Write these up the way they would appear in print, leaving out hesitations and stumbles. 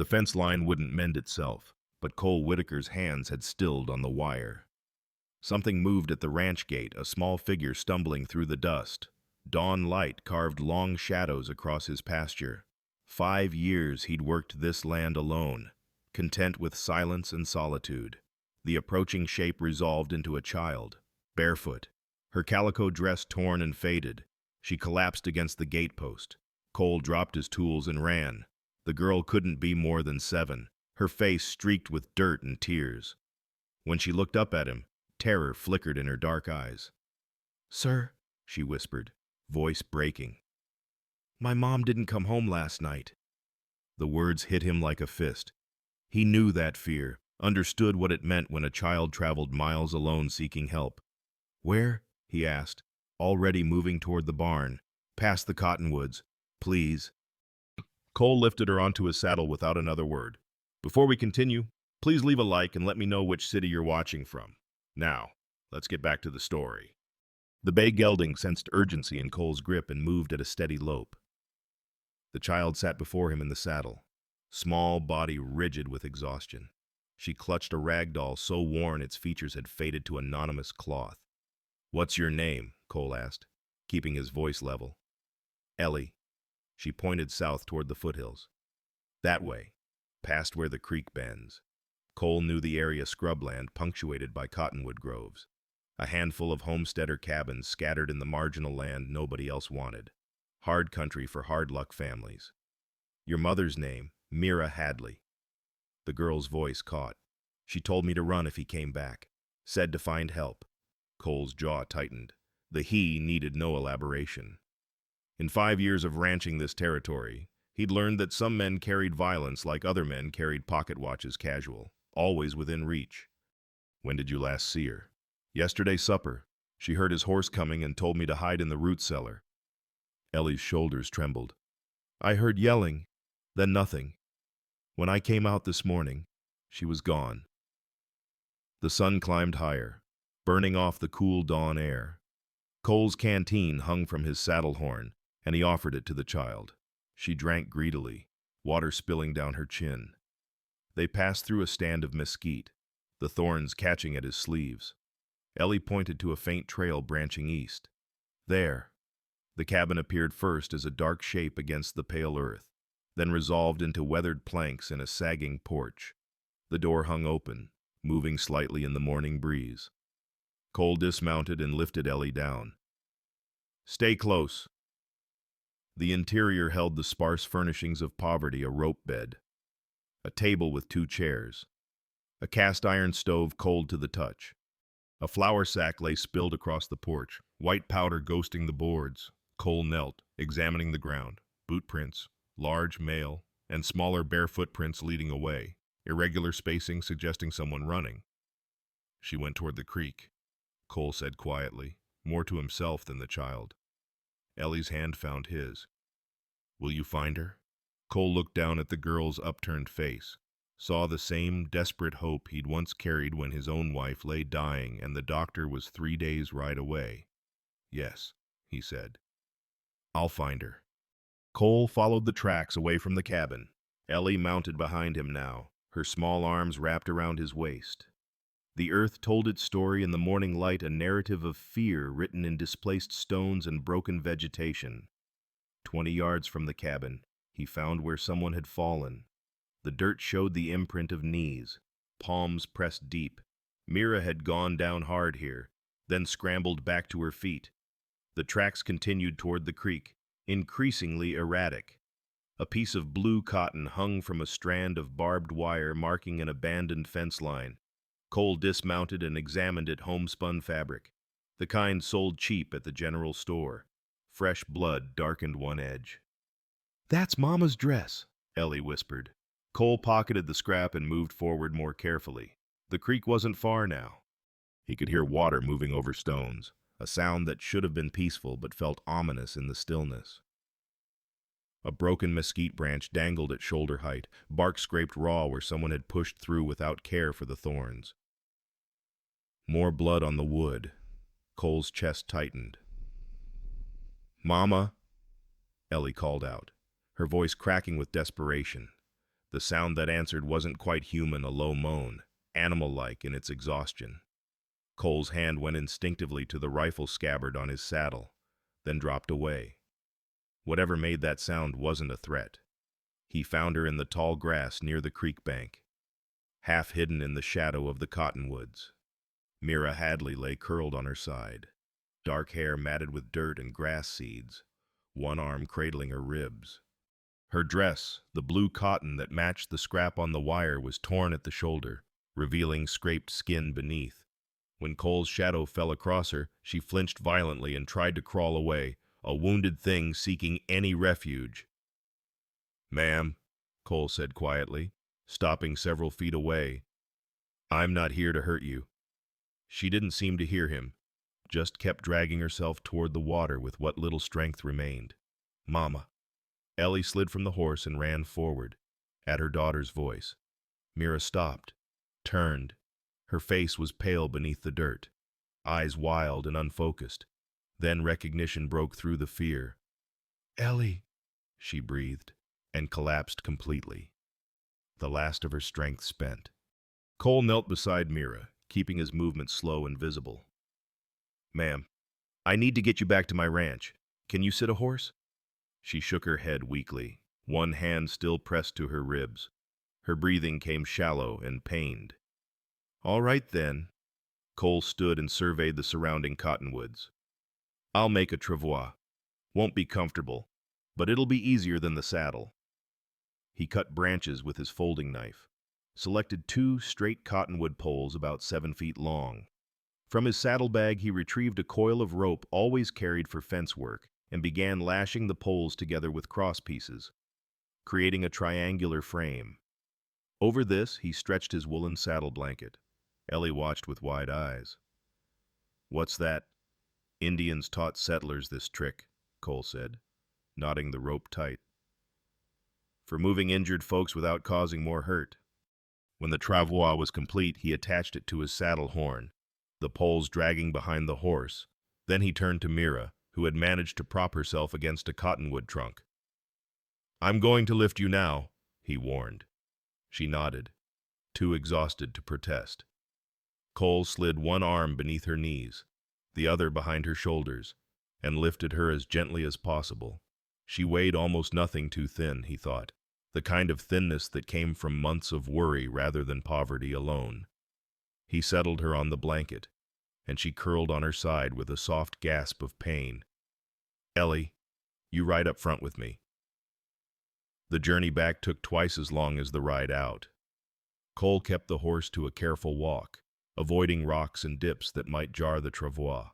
The fence line wouldn't mend itself, but Cole Whitaker's hands had stilled on the wire. Something moved at the ranch gate, a small figure stumbling through the dust. Dawn light carved long shadows across his pasture. 5 years he'd worked this land alone, content with silence and solitude. The approaching shape resolved into a child, barefoot, her calico dress torn and faded. She collapsed against the gatepost. Cole dropped his tools and ran. The girl couldn't be more than 7, her face streaked with dirt and tears. When she looked up at him, terror flickered in her dark eyes. "Sir," she whispered, voice breaking. "My mom didn't come home last night." The words hit him like a fist. He knew that fear, understood what it meant when a child traveled miles alone seeking help. "Where?" he asked, already moving toward the barn, past the cottonwoods. "Please." Cole lifted her onto his saddle without another word. "Before we continue, please leave a like and let me know which city you're watching from. Now, let's get back to the story." The bay gelding sensed urgency in Cole's grip and moved at a steady lope. The child sat before him in the saddle, small body rigid with exhaustion. She clutched a rag doll so worn its features had faded to anonymous cloth. "What's your name?" Cole asked, keeping his voice level. "Ellie." She pointed south toward the foothills. "That way, past where the creek bends." Cole knew the area scrubland punctuated by cottonwood groves, a handful of homesteader cabins scattered in the marginal land nobody else wanted. Hard country for hard-luck families. "Your mother's name?" "Mira Hadley." The girl's voice caught. "She told me to run if he came back. Said to find help." Cole's jaw tightened. The "he" needed no elaboration. In 5 years of ranching this territory, he'd learned that some men carried violence like other men carried pocket watches casual, always within reach. "When did you last see her?" "Yesterday supper. She heard his horse coming and told me to hide in the root cellar." Ellie's shoulders trembled. "I heard yelling, then nothing. When I came out this morning, she was gone." The sun climbed higher, burning off the cool dawn air. Cole's canteen hung from his saddle horn, and he offered it to the child. She drank greedily, water spilling down her chin. They passed through a stand of mesquite, the thorns catching at his sleeves. Ellie pointed to a faint trail branching east. There. The cabin appeared first as a dark shape against the pale earth, then resolved into weathered planks and a sagging porch. The door hung open, moving slightly in the morning breeze. Cole dismounted and lifted Ellie down. "Stay close." The interior held the sparse furnishings of poverty, a rope bed, a table with 2 chairs, a cast-iron stove cold to the touch. A flour sack lay spilled across the porch, white powder ghosting the boards. Cole knelt, examining the ground, boot prints, large male, and smaller bare footprints leading away, irregular spacing suggesting someone running. "She went toward the creek," Cole said quietly, more to himself than the child. Ellie's hand found his. "Will you find her?" Cole looked down at the girl's upturned face, saw the same desperate hope he'd once carried when his own wife lay dying and the doctor was 3 days' ride away. "Yes," he said. "I'll find her." Cole followed the tracks away from the cabin. Ellie mounted behind him now, her small arms wrapped around his waist. The earth told its story in the morning light, a narrative of fear written in displaced stones and broken vegetation. 20 yards from the cabin, he found where someone had fallen. The dirt showed the imprint of knees, palms pressed deep. Mira had gone down hard here, then scrambled back to her feet. The tracks continued toward the creek, increasingly erratic. A piece of blue cotton hung from a strand of barbed wire marking an abandoned fence line. Cole dismounted and examined it. Homespun fabric, the kind sold cheap at the general store. Fresh blood darkened one edge. "That's Mama's dress," Ellie whispered. Cole pocketed the scrap and moved forward more carefully. The creek wasn't far now. He could hear water moving over stones, a sound that should have been peaceful but felt ominous in the stillness. A broken mesquite branch dangled at shoulder height, bark scraped raw where someone had pushed through without care for the thorns. More blood on the wood. Cole's chest tightened. "Mama," Ellie called out, her voice cracking with desperation. The sound that answered wasn't quite human, a low moan, animal-like in its exhaustion. Cole's hand went instinctively to the rifle scabbard on his saddle, then dropped away. Whatever made that sound wasn't a threat. He found her in the tall grass near the creek bank, half hidden in the shadow of the cottonwoods. Mira Hadley lay curled on her side, dark hair matted with dirt and grass seeds, one arm cradling her ribs. Her dress, the blue cotton that matched the scrap on the wire, was torn at the shoulder, revealing scraped skin beneath. When Cole's shadow fell across her, she flinched violently and tried to crawl away, a wounded thing seeking any refuge. "Ma'am," Cole said quietly, stopping several feet away, "I'm not here to hurt you." She didn't seem to hear him, just kept dragging herself toward the water with what little strength remained. "Mama." Ellie slid from the horse and ran forward, at her daughter's voice. Mira stopped, turned. Her face was pale beneath the dirt, eyes wild and unfocused. Then recognition broke through the fear. "Ellie," she breathed, and collapsed completely, the last of her strength spent. Cole knelt beside Mira, keeping his movements slow and visible. "Ma'am, I need to get you back to my ranch. Can you sit a horse?" She shook her head weakly, one hand still pressed to her ribs. Her breathing came shallow and pained. "All right, then." Cole stood and surveyed the surrounding cottonwoods. "I'll make a travois. Won't be comfortable, but it'll be easier than the saddle." He cut branches with his folding knife, selected 2 straight cottonwood poles about 7 feet long. From his saddlebag he retrieved a coil of rope always carried for fence work and began lashing the poles together with cross pieces, creating a triangular frame. Over this he stretched his woolen saddle blanket. Ellie watched with wide eyes. "What's that?" "Indians taught settlers this trick," Cole said, knotting the rope tight. "For moving injured folks without causing more hurt." When the travois was complete, he attached it to his saddle horn, the poles dragging behind the horse. Then he turned to Mira, who had managed to prop herself against a cottonwood trunk. "I'm going to lift you now," he warned. She nodded, too exhausted to protest. Cole slid one arm beneath her knees, the other behind her shoulders, and lifted her as gently as possible. She weighed almost nothing too thin, he thought, the kind of thinness that came from months of worry rather than poverty alone. He settled her on the blanket, and she curled on her side with a soft gasp of pain. "Ellie, you ride up front with me." The journey back took twice as long as the ride out. Cole kept the horse to a careful walk, avoiding rocks and dips that might jar the travois.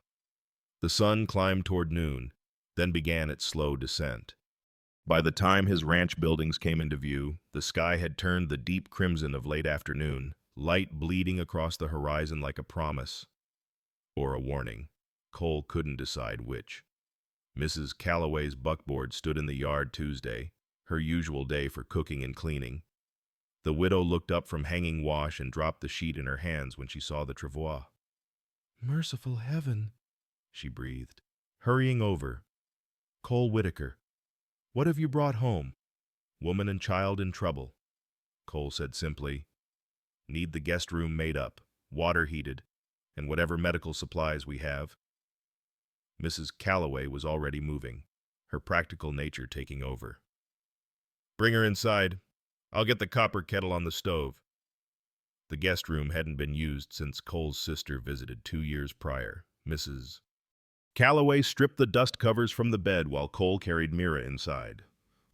The sun climbed toward noon, then began its slow descent. By the time his ranch buildings came into view, the sky had turned the deep crimson of late afternoon, light bleeding across the horizon like a promise or a warning. Cole couldn't decide which. Mrs. Calloway's buckboard stood in the yard Tuesday, her usual day for cooking and cleaning. The widow looked up from hanging wash and dropped the sheet in her hands when she saw the travois. "Merciful heaven," she breathed, hurrying over. "Cole Whitaker, what have you brought home?" "Woman and child in trouble," Cole said simply. "Need the guest room made up, water heated, and whatever medical supplies we have." Mrs. Calloway was already moving, her practical nature taking over. "Bring her inside. I'll get the copper kettle on the stove." The guest room hadn't been used since Cole's sister visited 2 years prior. Mrs. Calloway stripped the dust covers from the bed while Cole carried Mira inside.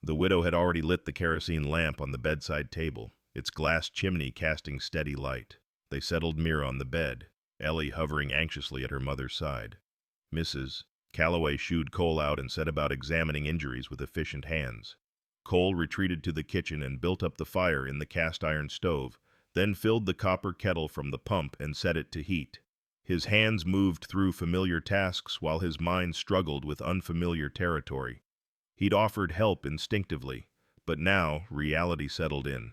The widow had already lit the kerosene lamp on the bedside table, its glass chimney casting steady light. They settled Mira on the bed, Ellie hovering anxiously at her mother's side. Mrs. Calloway shooed Cole out and set about examining injuries with efficient hands. Cole retreated to the kitchen and built up the fire in the cast-iron stove, then filled the copper kettle from the pump and set it to heat. His hands moved through familiar tasks while his mind struggled with unfamiliar territory. He'd offered help instinctively, but now reality settled in.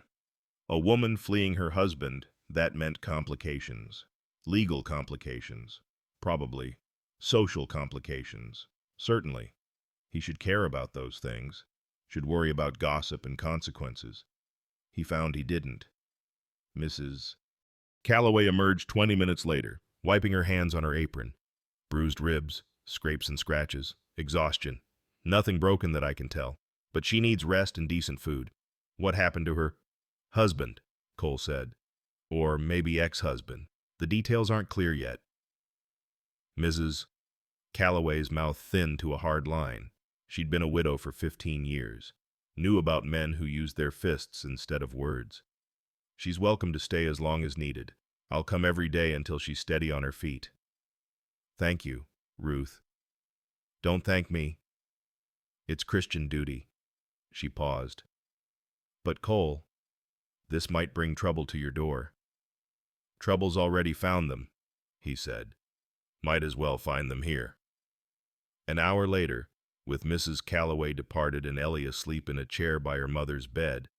A woman fleeing her husband, that meant complications. Legal complications, probably. Social complications, certainly. He should care about those things, should worry about gossip and consequences. He found he didn't. Mrs. Calloway emerged 20 minutes later, wiping her hands on her apron. Bruised ribs, scrapes and scratches, exhaustion. Nothing broken that I can tell, but she needs rest and decent food. What happened to her husband? Cole said. Or maybe ex-husband. The details aren't clear yet. Mrs. Calloway's mouth thinned to a hard line. She'd been a widow for 15 years. Knew about men who used their fists instead of words. She's welcome to stay as long as needed. I'll come every day until she's steady on her feet. Thank you, Ruth. Don't thank me. It's Christian duty. She paused. But Cole, this might bring trouble to your door. Trouble's already found them, he said. Might as well find them here. An hour later, with Mrs. Calloway departed and Ellie asleep in a chair by her mother's bed,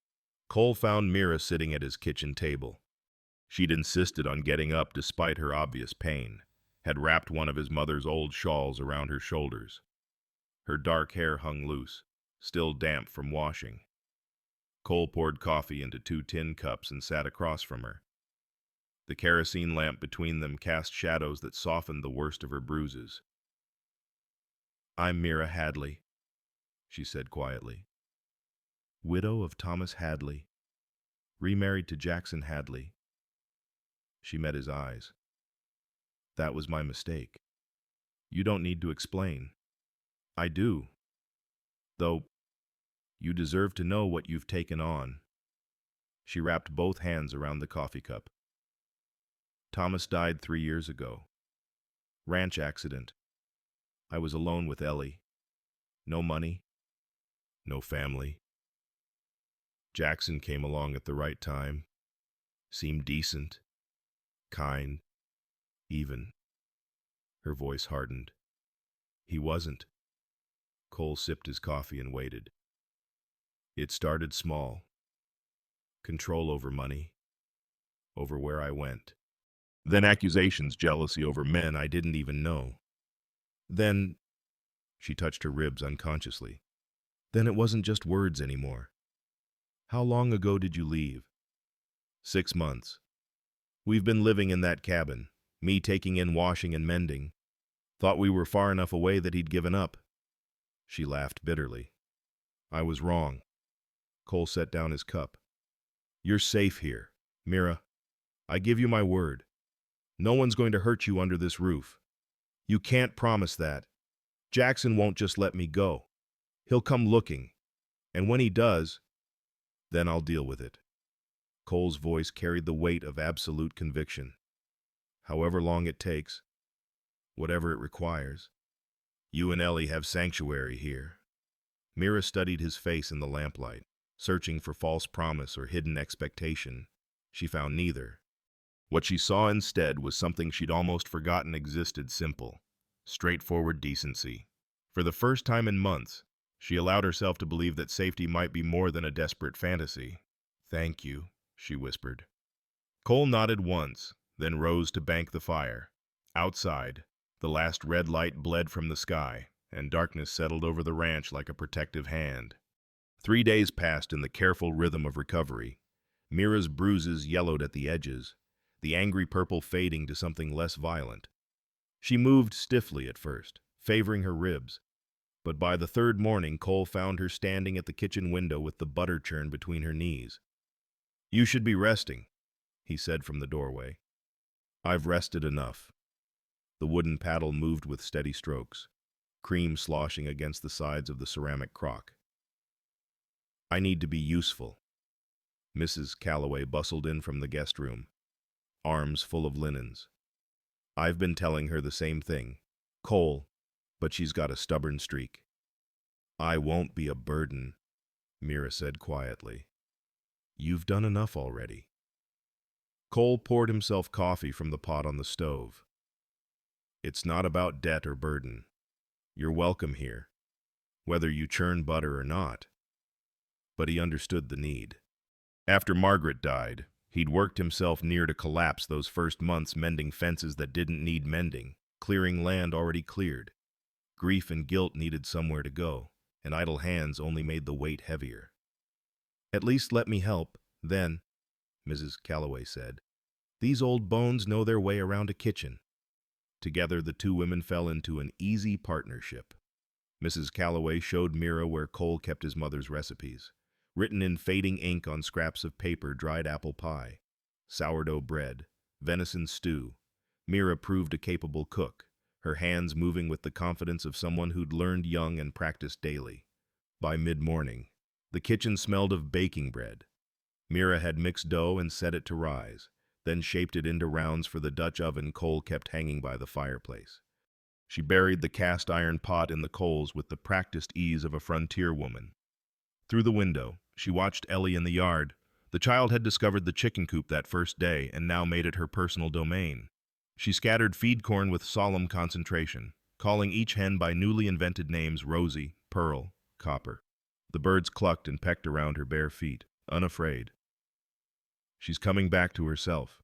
Cole found Mira sitting at his kitchen table. She'd insisted on getting up despite her obvious pain, had wrapped one of his mother's old shawls around her shoulders. Her dark hair hung loose, still damp from washing. Cole poured coffee into 2 tin cups and sat across from her. The kerosene lamp between them cast shadows that softened the worst of her bruises. I'm Mira Hadley, she said quietly. Widow of Thomas Hadley, remarried to Jackson Hadley. She met his eyes. That was my mistake. You don't need to explain. I do. Though, you deserve to know what you've taken on. She wrapped both hands around the coffee cup. Thomas died 3 years ago. Ranch accident. I was alone with Ellie. No money. No family. Jackson came along at the right time. Seemed decent. Kind. Even. Her voice hardened. He wasn't. Cole sipped his coffee and waited. It started small. Control over money. Over where I went. Then accusations, jealousy over men I didn't even know. Then, she touched her ribs unconsciously. Then it wasn't just words anymore. How long ago did you leave? 6 months. We've been living in that cabin, me taking in washing and mending. Thought we were far enough away that he'd given up. She laughed bitterly. I was wrong. Cole set down his cup. You're safe here, Mira. I give you my word. No one's going to hurt you under this roof. You can't promise that. Jackson won't just let me go. He'll come looking. And when he does, then I'll deal with it. Cole's voice carried the weight of absolute conviction. However long it takes, whatever it requires. You and Ellie have sanctuary here. Mira studied his face in the lamplight, searching for false promise or hidden expectation. She found neither. What she saw instead was something she'd almost forgotten existed: simple, straightforward decency. For the first time in months, she allowed herself to believe that safety might be more than a desperate fantasy. Thank you, she whispered. Cole nodded once, then rose to bank the fire. Outside, the last red light bled from the sky, and darkness settled over the ranch like a protective hand. 3 days passed in the careful rhythm of recovery. Mira's bruises yellowed at the edges, the angry purple fading to something less violent. She moved stiffly at first, favoring her ribs, but by the 3rd morning Cole found her standing at the kitchen window with the butter churn between her knees. You should be resting, he said from the doorway. I've rested enough. The wooden paddle moved with steady strokes, cream sloshing against the sides of the ceramic crock. I need to be useful. Mrs. Calloway bustled in from the guest room, arms full of linens. I've been telling her the same thing, Cole, but she's got a stubborn streak. I won't be a burden, Mira said quietly. You've done enough already. Cole poured himself coffee from the pot on the stove. It's not about debt or burden. You're welcome here, whether you churn butter or not. But he understood the need. After Margaret died, he'd worked himself near to collapse those first months mending fences that didn't need mending, clearing land already cleared. Grief and guilt needed somewhere to go, and idle hands only made the weight heavier. At least let me help, Then, Mrs. Calloway said, these old bones know their way around a kitchen. Together, the two women fell into an easy partnership. Mrs. Calloway showed Mira where Cole kept his mother's recipes. Written in fading ink on scraps of paper, dried apple pie, sourdough bread, venison stew. Mira proved a capable cook, her hands moving with the confidence of someone who'd learned young and practiced daily. By mid-morning, the kitchen smelled of baking bread. Mira had mixed dough and set it to rise, then shaped it into rounds for the Dutch oven Cole kept hanging by the fireplace. She buried the cast iron pot in the coals with the practiced ease of a frontier woman. Through the window, she watched Ellie in the yard. The child had discovered the chicken coop that first day and now made it her personal domain. She scattered feed corn with solemn concentration, calling each hen by newly invented names: Rosie, Pearl, Copper. The birds clucked and pecked around her bare feet, unafraid. She's coming back to herself,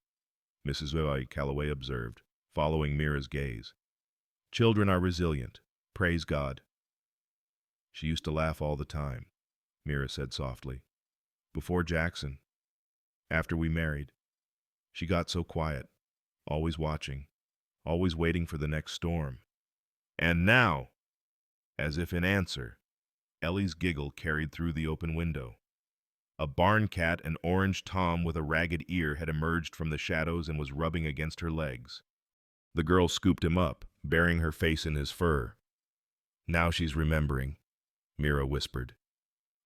Mrs. Calloway observed, following Mira's gaze. Children are resilient. Praise God. She used to laugh all the time, Mira said softly. Before Jackson. After we married. She got so quiet, always watching, always waiting for the next storm. And now, as if in answer, Ellie's giggle carried through the open window. A barn cat, an orange tom with a ragged ear, had emerged from the shadows and was rubbing against her legs. The girl scooped him up, burying her face in his fur. Now she's remembering, Mira whispered.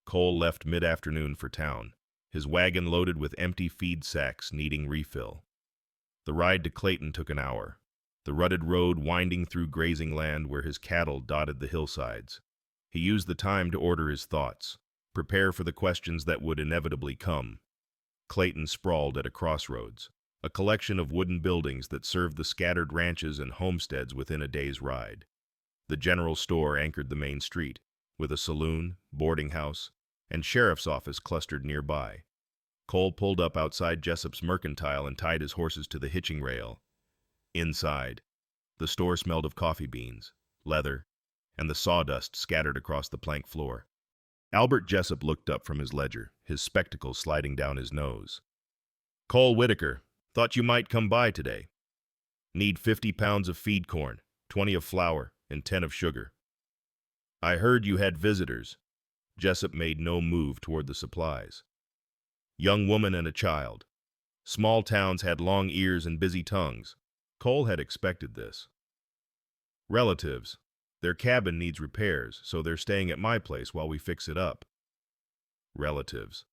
Cole left mid-afternoon for town, his wagon loaded with empty feed sacks needing refill. The ride to Clayton took an hour, the rutted road winding through grazing land where his cattle dotted the hillsides. He used the time to order his thoughts, prepare for the questions that would inevitably come. Clayton sprawled at a crossroads, a collection of wooden buildings that served the scattered ranches and homesteads within a day's ride. The general store anchored the main street, with a saloon, boarding house, and sheriff's office clustered nearby. Cole pulled up outside Jessup's Mercantile and tied his horses to the hitching rail. Inside, the store smelled of coffee beans, leather, and the sawdust scattered across the plank floor. Albert Jessup looked up from his ledger, his spectacles sliding down his nose. Cole Whitaker, thought you might come by today. Need 50 pounds of feed corn, 20 of flour, and 10 of sugar. I heard you had visitors. Jessup made no move toward the supplies. Young woman and a child. Small towns had long ears and busy tongues. Cole had expected this. Relatives. Their cabin needs repairs, so they're staying at my place while we fix it up. Relatives.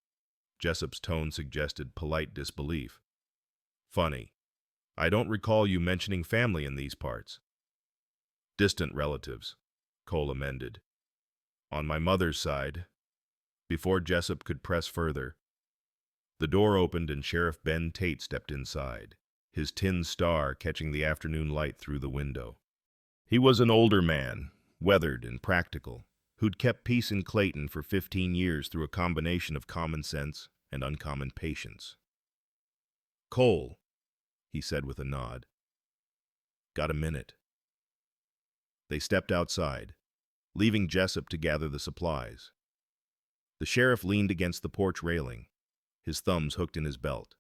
Jessup's tone suggested polite disbelief. Funny. I don't recall you mentioning family in these parts. Distant relatives, Cole amended. On my mother's side. Before Jessup could press further, the door opened and Sheriff Ben Tate stepped inside, his tin star catching the afternoon light through the window. He was an older man, weathered and practical, who'd kept peace in Clayton for 15 years through a combination of common sense and uncommon patience. Cole, he said with a nod. Got a minute. They stepped outside, leaving Jessup to gather the supplies. The sheriff leaned against the porch railing, his thumbs hooked in his belt.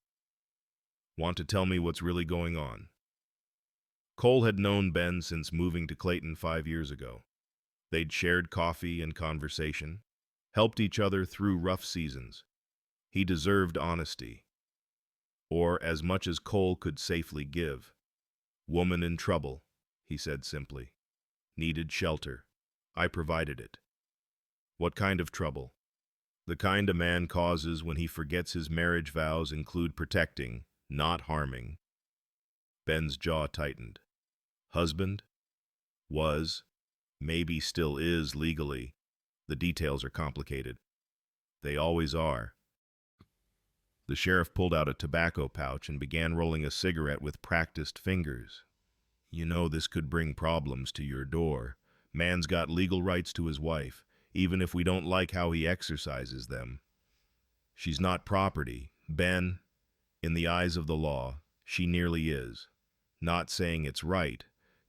Want to tell me what's really going on? Cole had known Ben since moving to Clayton 5 years ago. They'd shared coffee and conversation, helped each other through rough seasons. He deserved honesty, or as much as Cole could safely give. Woman in trouble, he said simply. Needed shelter. I provided it. What kind of trouble? The kind a man causes when he forgets his marriage vows include protecting, not harming. Ben's jaw tightened. Husband? Was. Maybe still is legally. The details are complicated. They always are. The sheriff pulled out a tobacco pouch and began rolling a cigarette with practiced fingers. You know this could bring problems to your door. Man's got legal rights to his wife, even if we don't like how he exercises them. She's not property. Ben, in the eyes of the law, she nearly is. Not saying it's right,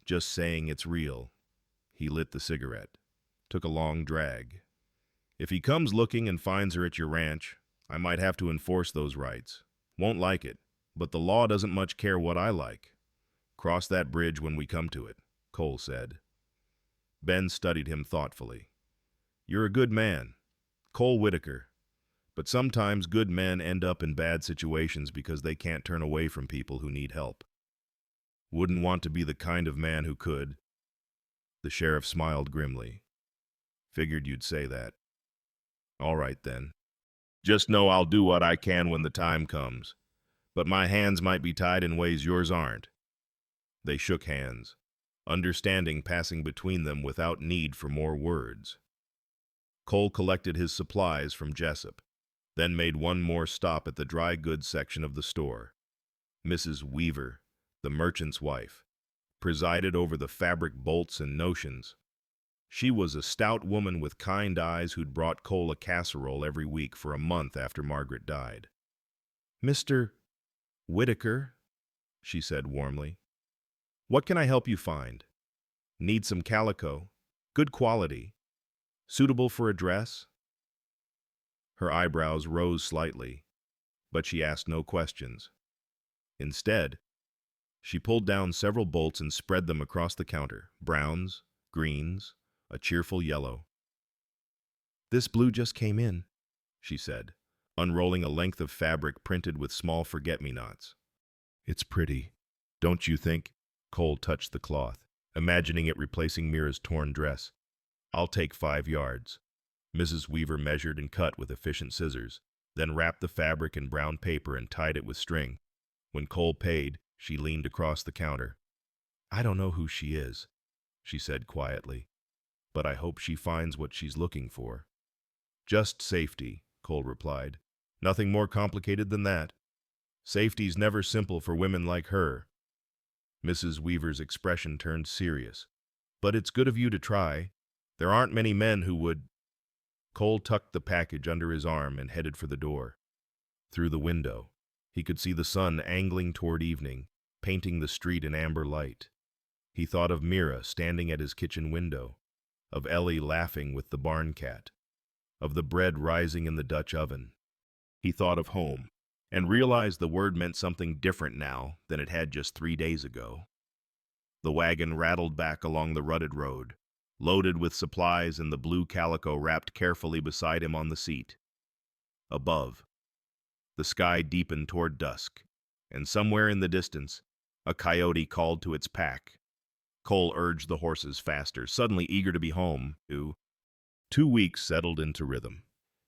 just saying it's real. He lit the cigarette, took a long drag. If he comes looking and finds her at your ranch, I might have to enforce those rights. Won't like it, but the law doesn't much care what I like. Cross that bridge when we come to it, Cole said. Ben studied him thoughtfully. You're a good man, Cole Whitaker, but sometimes good men end up in bad situations because they can't turn away from people who need help. Wouldn't want to be the kind of man who could. The sheriff smiled grimly. Figured you'd say that. All right then. Just know I'll do what I can when the time comes, but my hands might be tied in ways yours aren't. They shook hands, understanding passing between them without need for more words. Cole collected his supplies from Jessup, then made one more stop at the dry goods section of the store. Mrs. Weaver, the merchant's wife, presided over the fabric bolts and notions. She was a stout woman with kind eyes who'd brought Cole a casserole every week for a month after Margaret died. Mr. Whitaker, she said warmly, what can I help you find? Need some calico, good quality, suitable for a dress? Her eyebrows rose slightly, but she asked no questions. Instead, she pulled down several bolts and spread them across the counter, browns, greens, a cheerful yellow. This blue just came in, she said, unrolling a length of fabric printed with small forget-me-nots. It's pretty, don't you think? Cole touched the cloth, imagining it replacing Mira's torn dress. I'll take 5 yards. Mrs. Weaver measured and cut with efficient scissors, then wrapped the fabric in brown paper and tied it with string. When Cole paid, she leaned across the counter. I don't know who she is, she said quietly, but I hope she finds what she's looking for. Just safety, Cole replied. Nothing more complicated than that. Safety's never simple for women like her. Mrs. Weaver's expression turned serious. But it's good of you to try. There aren't many men who would. Cole tucked the package under his arm and headed for the door. Through the window, he could see the sun angling toward evening, painting the street in amber light. He thought of Mira standing at his kitchen window, of Ellie laughing with the barn cat, of the bread rising in the Dutch oven. He thought of home, and realized the word meant something different now than it had just 3 days ago. The wagon rattled back along the rutted road, loaded with supplies and the blue calico wrapped carefully beside him on the seat. Above, the sky deepened toward dusk, and somewhere in the distance, a coyote called to its pack. Cole urged the horses faster, suddenly eager to be home. 2 weeks settled into rhythm.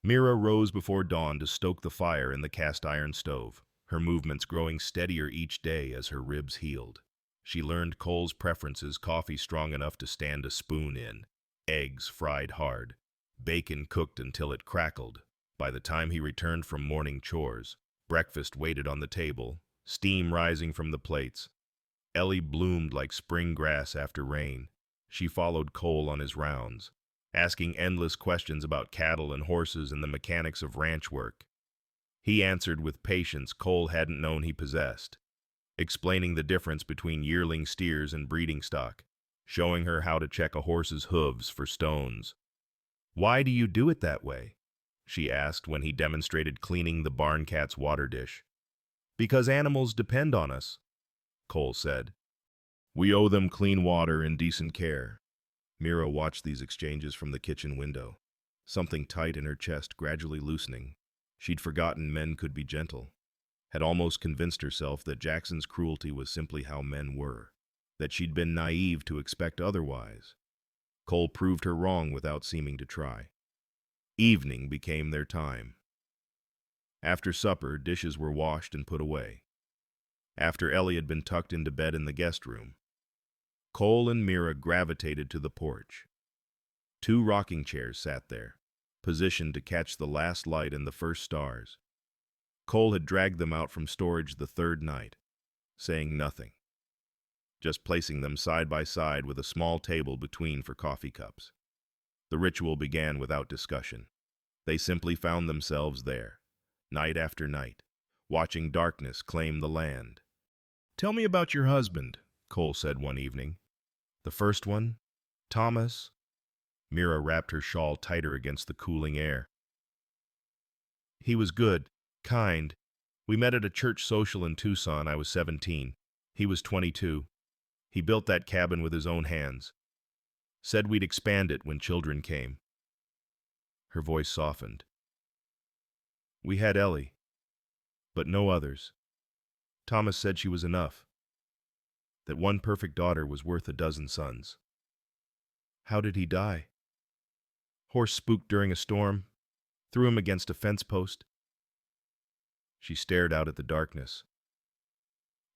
Mira rose before dawn to stoke the fire in the cast-iron stove, her movements growing steadier each day as her ribs healed. She learned Cole's preferences: coffee strong enough to stand a spoon in, eggs fried hard, bacon cooked until it crackled. By the time he returned from morning chores, breakfast waited on the table, steam rising from the plates. Ellie bloomed like spring grass after rain. She followed Cole on his rounds, asking endless questions about cattle and horses and the mechanics of ranch work. He answered with patience Cole hadn't known he possessed, explaining the difference between yearling steers and breeding stock, showing her how to check a horse's hooves for stones. Why do you do it that way? She asked when he demonstrated cleaning the barn cat's water dish. Because animals depend on us, Cole said. We owe them clean water and decent care. Mira watched these exchanges from the kitchen window, something tight in her chest gradually loosening. She'd forgotten men could be gentle, had almost convinced herself that Jackson's cruelty was simply how men were, that she'd been naive to expect otherwise. Cole proved her wrong without seeming to try. Evening became their time. After supper, dishes were washed and put away. After Ellie had been tucked into bed in the guest room, Cole and Mira gravitated to the porch. 2 rocking chairs sat there, positioned to catch the last light and the first stars. Cole had dragged them out from storage the 3rd night, saying nothing, just placing them side by side with a small table between for coffee cups. The ritual began without discussion. They simply found themselves there, night after night, watching darkness claim the land. Tell me about your husband, Cole said one evening. The first one, Thomas. Mira wrapped her shawl tighter against the cooling air. He was good, kind. We met at a church social in Tucson. I was 17. He was 22. He built that cabin with his own hands. Said we'd expand it when children came. Her voice softened. We had Ellie, but no others. Thomas said she was enough, that one perfect daughter was worth a dozen sons. How did he die? Horse spooked during a storm, threw him against a fence post. She stared out at the darkness.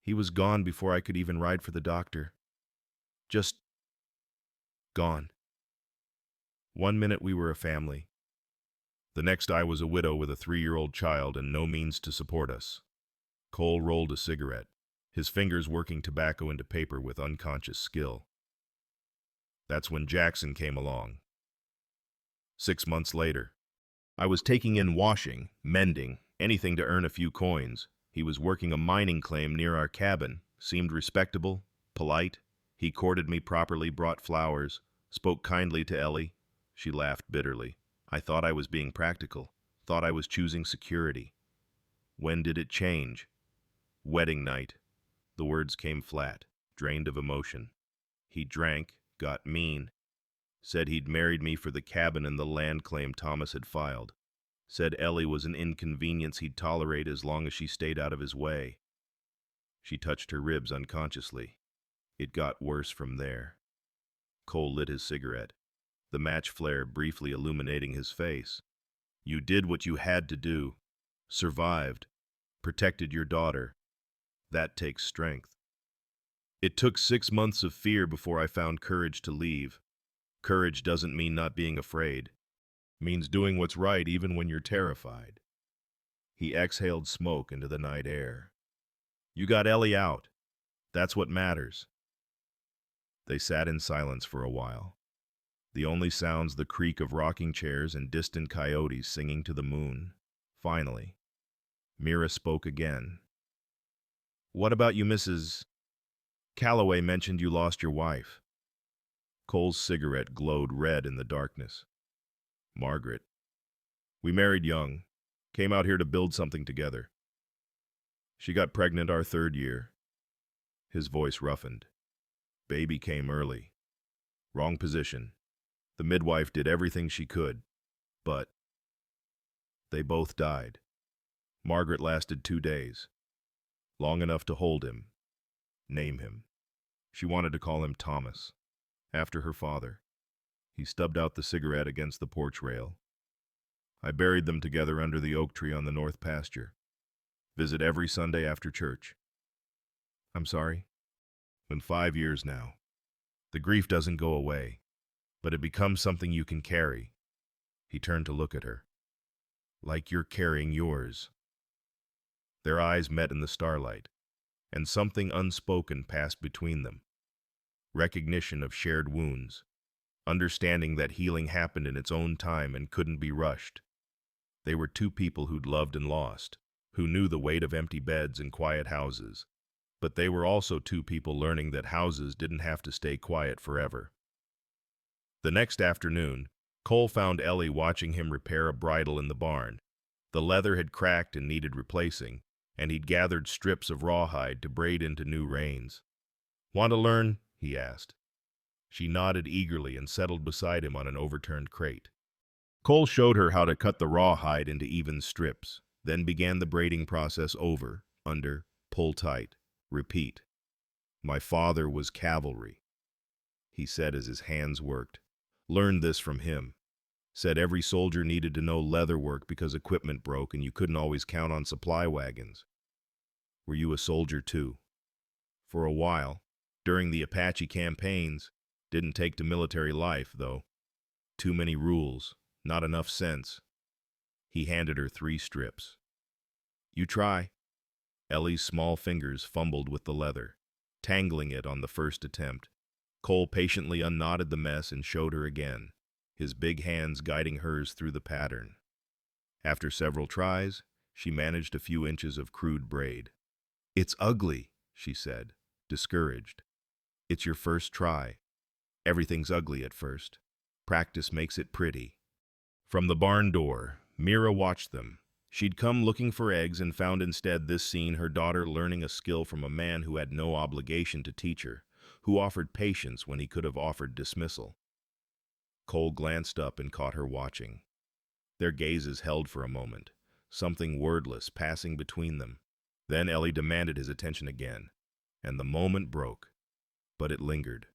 He was gone before I could even ride for the doctor. Just gone. 1 minute we were a family. The next I was a widow with a 3-year-old child and no means to support us. Cole rolled a cigarette, his fingers working tobacco into paper with unconscious skill. That's when Jackson came along. 6 months later. I was taking in washing, mending, anything to earn a few coins. He was working a mining claim near our cabin, seemed respectable, polite. He courted me properly, brought flowers, spoke kindly to Ellie. She laughed bitterly. I thought I was being practical, thought I was choosing security. When did it change? Wedding night. The words came flat, drained of emotion. He drank, got mean. Said he'd married me for the cabin and the land claim Thomas had filed. Said Ellie was an inconvenience he'd tolerate as long as she stayed out of his way. She touched her ribs unconsciously. It got worse from there. Cole lit his cigarette, the match flare briefly illuminating his face. You did what you had to do. Survived. Protected your daughter. That takes strength. It took 6 months of fear before I found courage to leave. Courage doesn't mean not being afraid. Means doing what's right even when you're terrified. He exhaled smoke into the night air. You got Ellie out. That's what matters. They sat in silence for a while. The only sounds the creak of rocking chairs and distant coyotes singing to the moon. Finally, Mira spoke again. What about you, Mrs. Calloway mentioned you lost your wife. Cole's cigarette glowed red in the darkness. Margaret. We married young, came out here to build something together. She got pregnant our 3rd year. His voice roughened. Baby came early. Wrong position. The midwife did everything she could, but they both died. Margaret lasted 2 days, long enough to hold him, name him. She wanted to call him Thomas, after her father. He stubbed out the cigarette against the porch rail. I buried them together under the oak tree on the north pasture. Visit every Sunday after church. I'm sorry. Been 5 years now. The grief doesn't go away, but it becomes something you can carry. He turned to look at her. Like you're carrying yours. Their eyes met in the starlight, and something unspoken passed between them. Recognition of shared wounds. Understanding that healing happened in its own time and couldn't be rushed. They were 2 people who'd loved and lost, who knew the weight of empty beds and quiet houses. But they were also 2 people learning that houses didn't have to stay quiet forever. The next afternoon, Cole found Ellie watching him repair a bridle in the barn. The leather had cracked and needed replacing, and he'd gathered strips of rawhide to braid into new reins. Want to learn? He asked. She nodded eagerly and settled beside him on an overturned crate. Cole showed her how to cut the rawhide into even strips, then began the braiding process over, under, pull tight, repeat. My father was cavalry, he said as his hands worked. Learned this from him. Said every soldier needed to know leather work because equipment broke and you couldn't always count on supply wagons. Were you a soldier too? For a while, during the Apache campaigns. Didn't take to military life, though. Too many rules, not enough sense. He handed her 3 strips. You try. Ellie's small fingers fumbled with the leather, tangling it on the first attempt. Cole patiently unknotted the mess and showed her again, his big hands guiding hers through the pattern. After several tries, she managed a few inches of crude braid. It's ugly, she said, discouraged. It's your first try. Everything's ugly at first. Practice makes it pretty. From the barn door, Mira watched them, She'd come looking for eggs and found instead this scene her daughter learning a skill from a man who had no obligation to teach her, who offered patience when he could have offered dismissal. Cole glanced up and caught her watching. Their gazes held for a moment, something wordless passing between them. Then Ellie demanded his attention again, and the moment broke. But it lingered,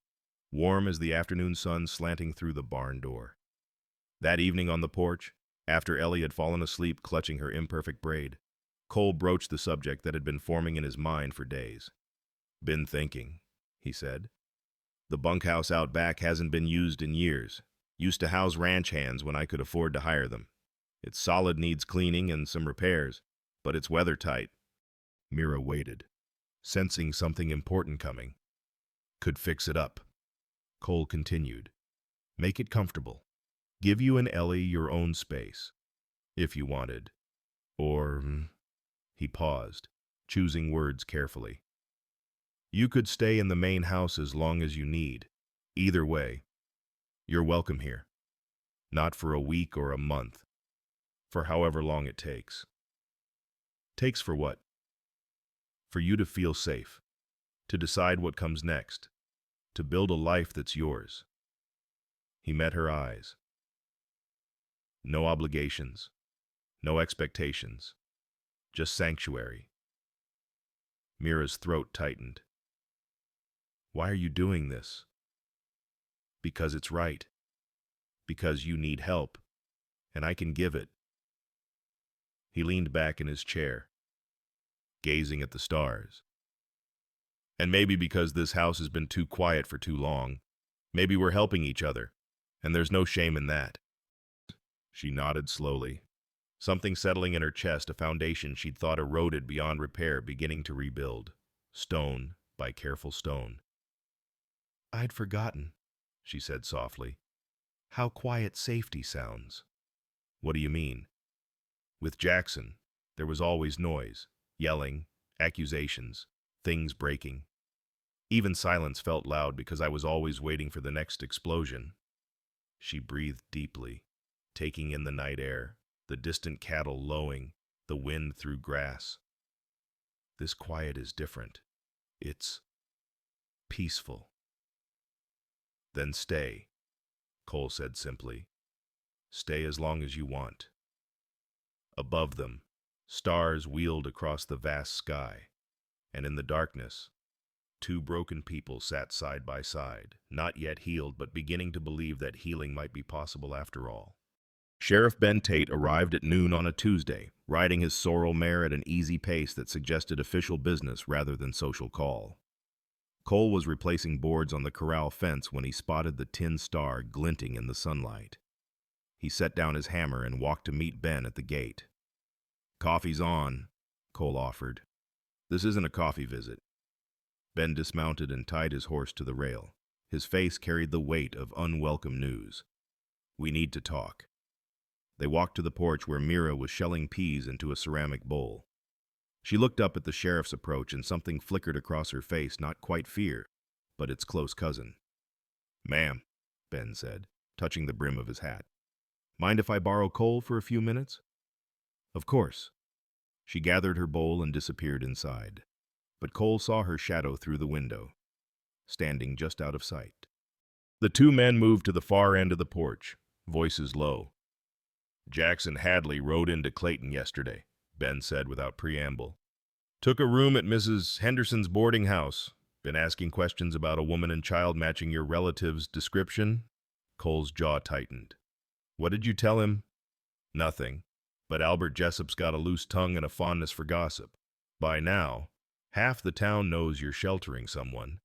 warm as the afternoon sun slanting through the barn door. That evening on the porch, after Ellie had fallen asleep clutching her imperfect braid, Cole broached the subject that had been forming in his mind for days. "Been thinking," he said. "The bunkhouse out back hasn't been used in years. Used to house ranch hands when I could afford to hire them. It's solid, needs cleaning and some repairs, but it's weather tight." Mira waited, sensing something important coming. "Could fix it up," Cole continued. "Make it comfortable. Give you and Ellie your own space, if you wanted. Or—" he paused, choosing words carefully. "You could stay in the main house as long as you need. Either way, you're welcome here. Not for a week or a month. For however long it takes." "Takes for what?" "For you to feel safe. To decide what comes next. To build a life that's yours." He met her eyes. No obligations. No expectations. Just sanctuary. Mira's throat tightened. "Why are you doing this?" "Because it's right. Because you need help, and I can give it." He leaned back in his chair, gazing at the stars. "And maybe because this house has been too quiet for too long. Maybe we're helping each other, and there's no shame in that." She nodded slowly, something settling in her chest, a foundation she'd thought eroded beyond repair beginning to rebuild, stone by careful stone. "I'd forgotten," she said softly, "how quiet safety sounds." "What do you mean?" "With Jackson, there was always noise, yelling, accusations, things breaking. Even silence felt loud because I was always waiting for the next explosion." She breathed deeply, taking in the night air, the distant cattle lowing, the wind through grass. "This quiet is different. It's peaceful." "Then stay," Cole said simply. "Stay as long as you want." Above them, stars wheeled across the vast sky, and in the darkness, two broken people sat side by side, not yet healed but beginning to believe that healing might be possible after all. Sheriff Ben Tate arrived at noon on a Tuesday, riding his sorrel mare at an easy pace that suggested official business rather than social call. Cole was replacing boards on the corral fence when he spotted the tin star glinting in the sunlight. He set down his hammer and walked to meet Ben at the gate. "Coffee's on," Cole offered. "This isn't a coffee visit." Ben dismounted and tied his horse to the rail. His face carried the weight of unwelcome news. "We need to talk." They walked to the porch where Mira was shelling peas into a ceramic bowl. She looked up at the sheriff's approach and something flickered across her face, not quite fear, but its close cousin. "Ma'am," Ben said, touching the brim of his hat. "Mind if I borrow Cole for a few minutes?" "Of course." She gathered her bowl and disappeared inside, but Cole saw her shadow through the window, standing just out of sight. The two men moved to the far end of the porch, voices low. "Jackson Hadley rode into Clayton yesterday," Ben said without preamble. "Took a room at Mrs. Henderson's boarding house. Been asking questions about a woman and child matching your relative's description?" Cole's jaw tightened. "What did you tell him?" "Nothing. But Albert Jessup's got a loose tongue and a fondness for gossip. By now, half the town knows you're sheltering someone."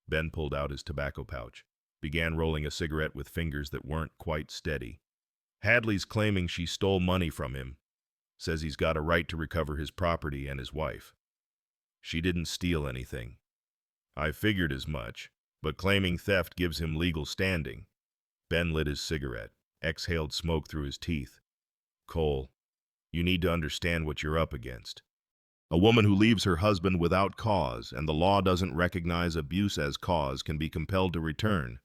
Ben pulled out his tobacco pouch, began rolling a cigarette with fingers that weren't quite steady. "Hadley's claiming she stole money from him. Says he's got a right to recover his property and his wife. She didn't steal anything. I figured as much, but claiming theft gives him legal standing." Ben lit his cigarette, exhaled smoke through his teeth. "Cole, you need to understand what you're up against. A woman who leaves her husband without cause and the law doesn't recognize abuse as cause can be compelled to return.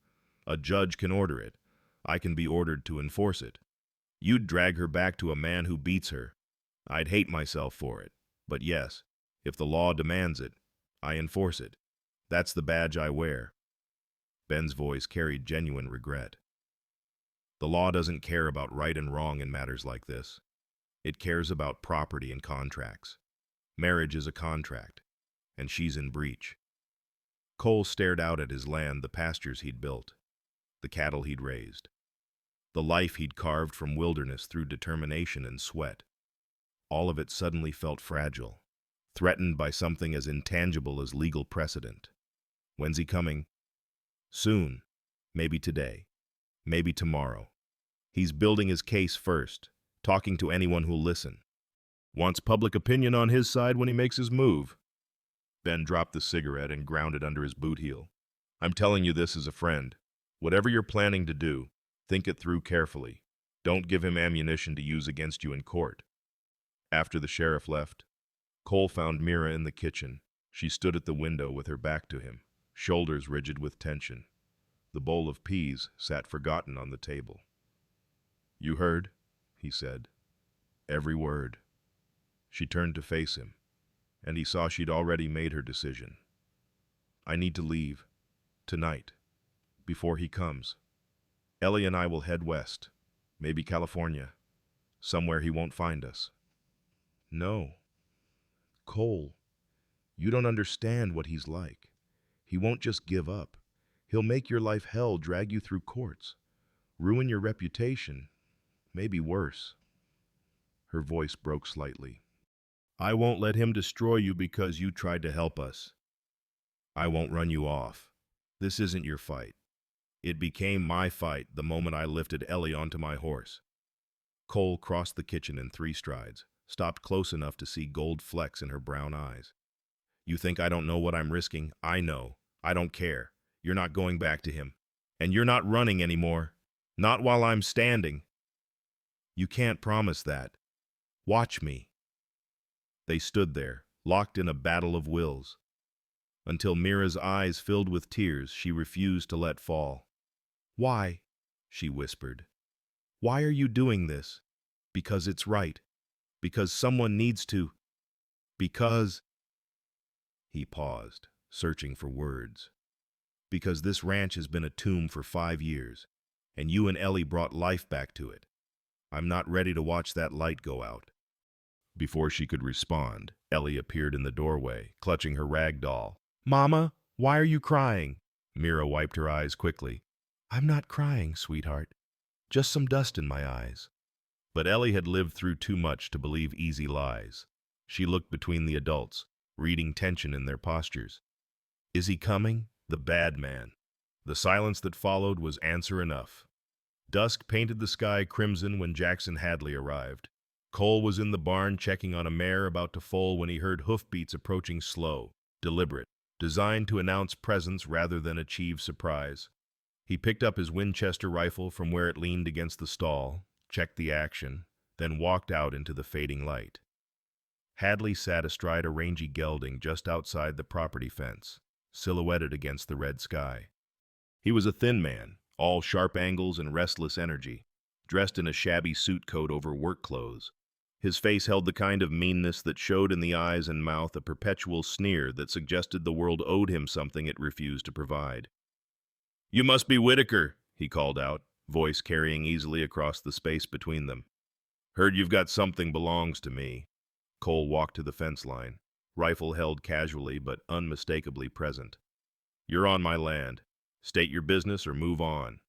A judge can order it. I can be ordered to enforce it. You'd drag her back to a man who beats her. I'd hate myself for it. But yes, if the law demands it, I enforce it. That's the badge I wear. Ben's voice carried genuine regret. The law doesn't care about right and wrong in matters like this. It cares about property and contracts. Marriage is a contract, and she's in breach. Cole stared out at his land, the pastures he'd built, the cattle he'd raised, the life he'd carved from wilderness through determination and sweat. All of it suddenly felt fragile, threatened by something as intangible as legal precedent. When's he coming? Soon. Maybe today. Maybe tomorrow. He's building his case first, talking to anyone who'll listen. Wants public opinion on his side when he makes his move. Ben dropped the cigarette and ground it under his boot heel. I'm telling you this as a friend. Whatever you're planning to do, think it through carefully. Don't give him ammunition to use against you in court. After the sheriff left, Cole found Mira in the kitchen. She stood at the window with her back to him, shoulders rigid with tension. The bowl of peas sat forgotten on the table. You heard, he said. Every word. She turned to face him, and he saw she'd already made her decision. I need to leave. Tonight. Before he comes. Ellie and I will head west. Maybe California. Somewhere he won't find us. No. Cole, you don't understand what he's like. He won't just give up. He'll make your life hell, drag you through courts, ruin your reputation, maybe worse. Her voice broke slightly. I won't let him destroy you because you tried to help us. I won't run you off. This isn't your fight. It became my fight the moment I lifted Ellie onto my horse. Cole crossed the kitchen in 3 strides, stopped close enough to see gold flecks in her brown eyes. You think I don't know what I'm risking? I know. I don't care. You're not going back to him. And you're not running anymore. Not while I'm standing. You can't promise that. Watch me. They stood there, locked in a battle of wills. Until Mira's eyes filled with tears, she refused to let fall. Why? She whispered. Why are you doing this? Because it's right. Because someone needs to. Because... He paused, searching for words. Because this ranch has been a tomb for 5 years, and you and Ellie brought life back to it. I'm not ready to watch that light go out. Before she could respond, Ellie appeared in the doorway, clutching her rag doll. Mama, why are you crying? Mira wiped her eyes quickly. I'm not crying, sweetheart. Just some dust in my eyes. But Ellie had lived through too much to believe easy lies. She looked between the adults, reading tension in their postures. Is he coming? The bad man. The silence that followed was answer enough. Dusk painted the sky crimson when Jackson Hadley arrived. Cole was in the barn checking on a mare about to foal when he heard hoofbeats approaching slow, deliberate, designed to announce presence rather than achieve surprise. He picked up his Winchester rifle from where it leaned against the stall, checked the action, then walked out into the fading light. Hadley sat astride a rangy gelding just outside the property fence, silhouetted against the red sky. He was a thin man, all sharp angles and restless energy, dressed in a shabby suit coat over work clothes. His face held the kind of meanness that showed in the eyes and mouth, a perpetual sneer that suggested the world owed him something it refused to provide. You must be Whitaker, he called out, voice carrying easily across the space between them. Heard you've got something belongs to me. Cole walked to the fence line, rifle held casually but unmistakably present. You're on my land. State your business or move on.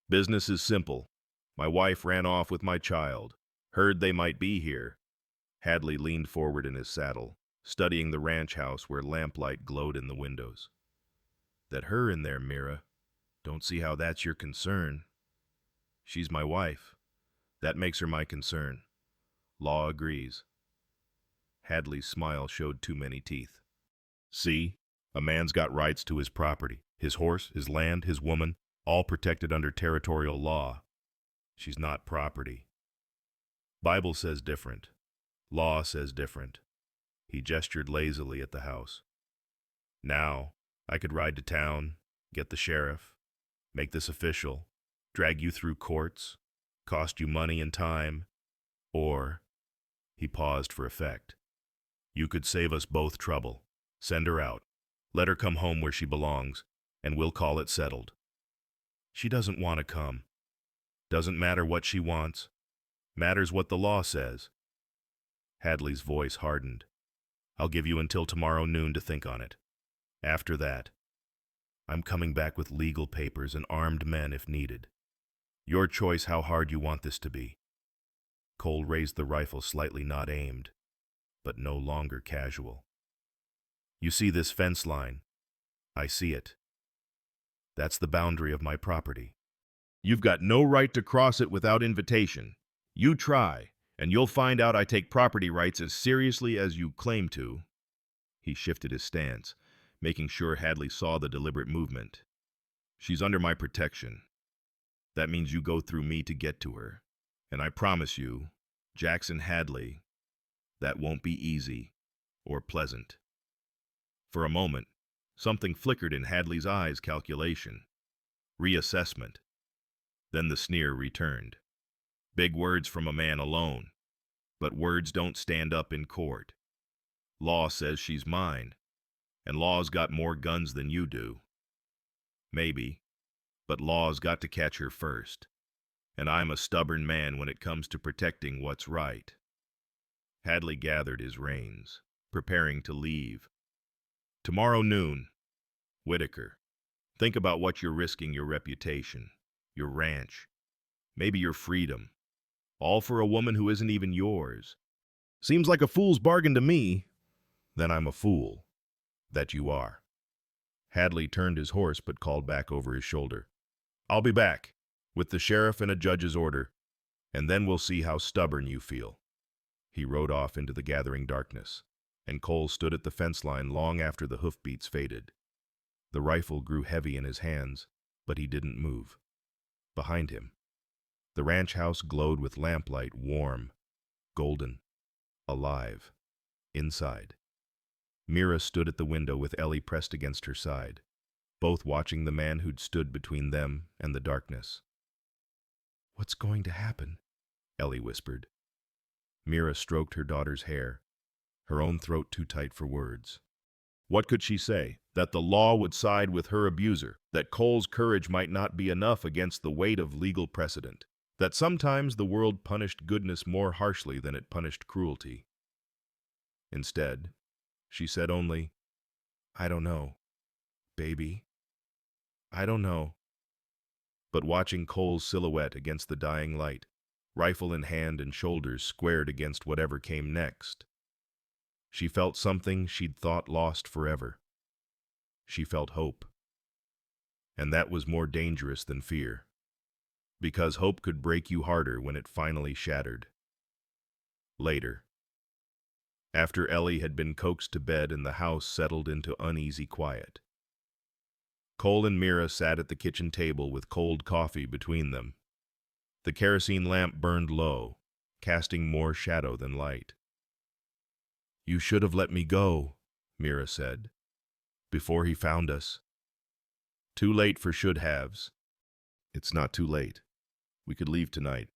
Business is simple. My wife ran off with my child. Heard they might be here. Hadley leaned forward in his saddle, studying the ranch house where lamplight glowed in the windows. That her in there, Mira. Don't see how that's your concern. She's my wife. That makes her my concern. Law agrees. Hadley's smile showed too many teeth. See, a man's got rights to his property, his horse, his land, his woman, all protected under territorial law. She's not property. Bible says different. Law says different. He gestured lazily at the house. Now, I could ride to town, get the sheriff, make this official, drag you through courts, cost you money and time, or He paused for effect. You could save us both trouble. Send her out. Let her come home where she belongs, and we'll call it settled. She doesn't want to come. Doesn't matter what she wants. Matters what the law says. Hadley's voice hardened. I'll give you until tomorrow noon to think on it. After that, I'm coming back with legal papers and armed men if needed. Your choice how hard you want this to be. Cole raised the rifle slightly, not aimed, but no longer casual. You see this fence line? I see it. That's the boundary of my property. You've got no right to cross it without invitation. You try, and you'll find out I take property rights as seriously as you claim to. He shifted his stance, making sure Hadley saw the deliberate movement. She's under my protection. That means you go through me to get to her. And I promise you, Jackson Hadley, that won't be easy or pleasant. For a moment, something flickered in Hadley's eyes. Calculation. Reassessment. Then the sneer returned. Big words from a man alone. But words don't stand up in court. Law says she's mine. And law's got more guns than you do. Maybe. But law's got to catch her first. And I'm a stubborn man when it comes to protecting what's right. Hadley gathered his reins, preparing to leave. Tomorrow noon, Whitaker. Think about what you're risking: your reputation, your ranch, maybe your freedom. All for a woman who isn't even yours. Seems like a fool's bargain to me. Then I'm a fool. That you are. Hadley turned his horse but called back over his shoulder. I'll be back, with the sheriff and a judge's order, and then we'll see how stubborn you feel. He rode off into the gathering darkness, and Cole stood at the fence line long after the hoofbeats faded. The rifle grew heavy in his hands, but he didn't move. Behind him, the ranch house glowed with lamplight, warm, golden, alive. Inside, Mira stood at the window with Ellie pressed against her side, both watching the man who'd stood between them and the darkness. What's going to happen? Ellie whispered. Mira stroked her daughter's hair, her own throat too tight for words. What could she say? That the law would side with her abuser, that Cole's courage might not be enough against the weight of legal precedent, that sometimes the world punished goodness more harshly than it punished cruelty. Instead, she said only, I don't know, baby. I don't know. But watching Cole's silhouette against the dying light, rifle in hand and shoulders squared against whatever came next, she felt something she'd thought lost forever. She felt hope. And that was more dangerous than fear, because hope could break you harder when it finally shattered. Later, after Ellie had been coaxed to bed and the house settled into uneasy quiet, Cole and Mira sat at the kitchen table with cold coffee between them. The kerosene lamp burned low, casting more shadow than light. You should have let me go, Mira said, before he found us. Too late for should-haves. It's not too late. We could leave tonight.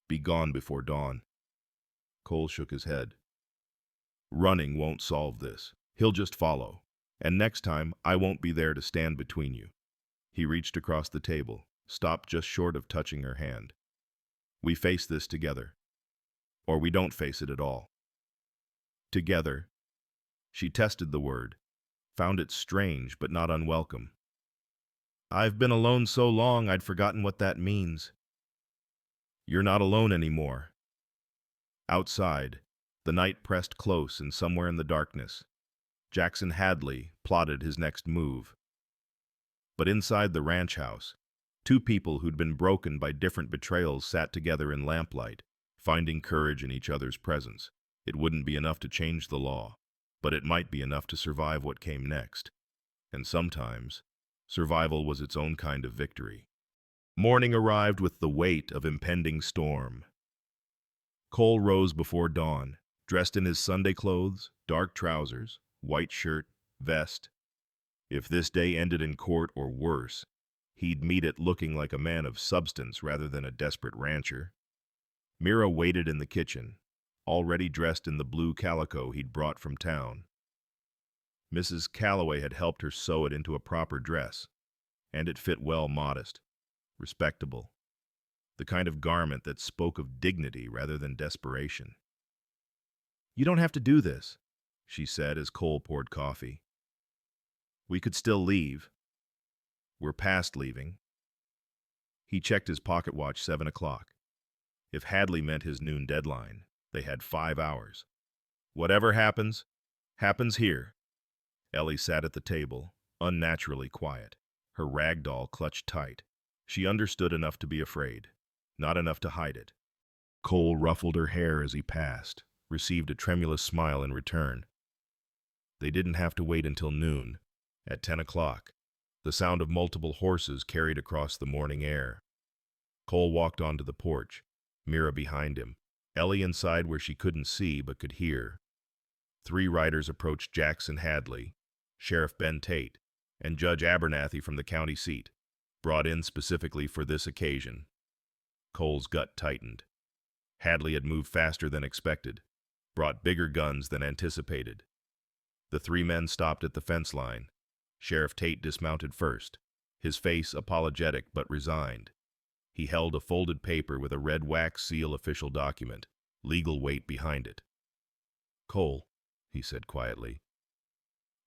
Be gone before dawn. Cole shook his head. Running won't solve this. He'll just follow. And next time, I won't be there to stand between you. He reached across the table, stopped just short of touching her hand. We face this together. Or we don't face it at all. Together. She tested the word, found it strange but not unwelcome. I've been alone so long I'd forgotten what that means. You're not alone anymore. Outside, the night pressed close, and somewhere in the darkness, Jackson Hadley plotted his next move. But inside the ranch house, two people who'd been broken by different betrayals sat together in lamplight, finding courage in each other's presence. It wouldn't be enough to change the law, but it might be enough to survive what came next. And sometimes, survival was its own kind of victory. Morning arrived with the weight of impending storm. Cole rose before dawn, dressed in his Sunday clothes, dark trousers, white shirt, vest. If this day ended in court or worse, he'd meet it looking like a man of substance rather than a desperate rancher. Mira waited in the kitchen, already dressed in the blue calico he'd brought from town. Mrs. Calloway had helped her sew it into a proper dress, and it fit well, modest, respectable, the kind of garment that spoke of dignity rather than desperation. "You don't have to do this," she said as Cole poured coffee. "We could still leave. We're past leaving." He checked his pocket watch, 7 o'clock. If Hadley meant his noon deadline, they had 5 hours. "Whatever happens, happens here." Ellie sat at the table, unnaturally quiet, her rag doll clutched tight. She understood enough to be afraid, not enough to hide it. Cole ruffled her hair as he passed, received a tremulous smile in return. They didn't have to wait until noon. At 10 o'clock, the sound of multiple horses carried across the morning air. Cole walked onto the porch, Mira behind him, Ellie inside where she couldn't see but could hear. 3 riders approached Jackson Hadley, Sheriff Ben Tate, and Judge Abernathy from the county seat, brought in specifically for this occasion. Cole's gut tightened. Hadley had moved faster than expected, brought bigger guns than anticipated. The 3 men stopped at the fence line. Sheriff Tate dismounted first, his face apologetic but resigned. He held a folded paper with a red wax seal official document, legal weight behind it. "Cole," he said quietly,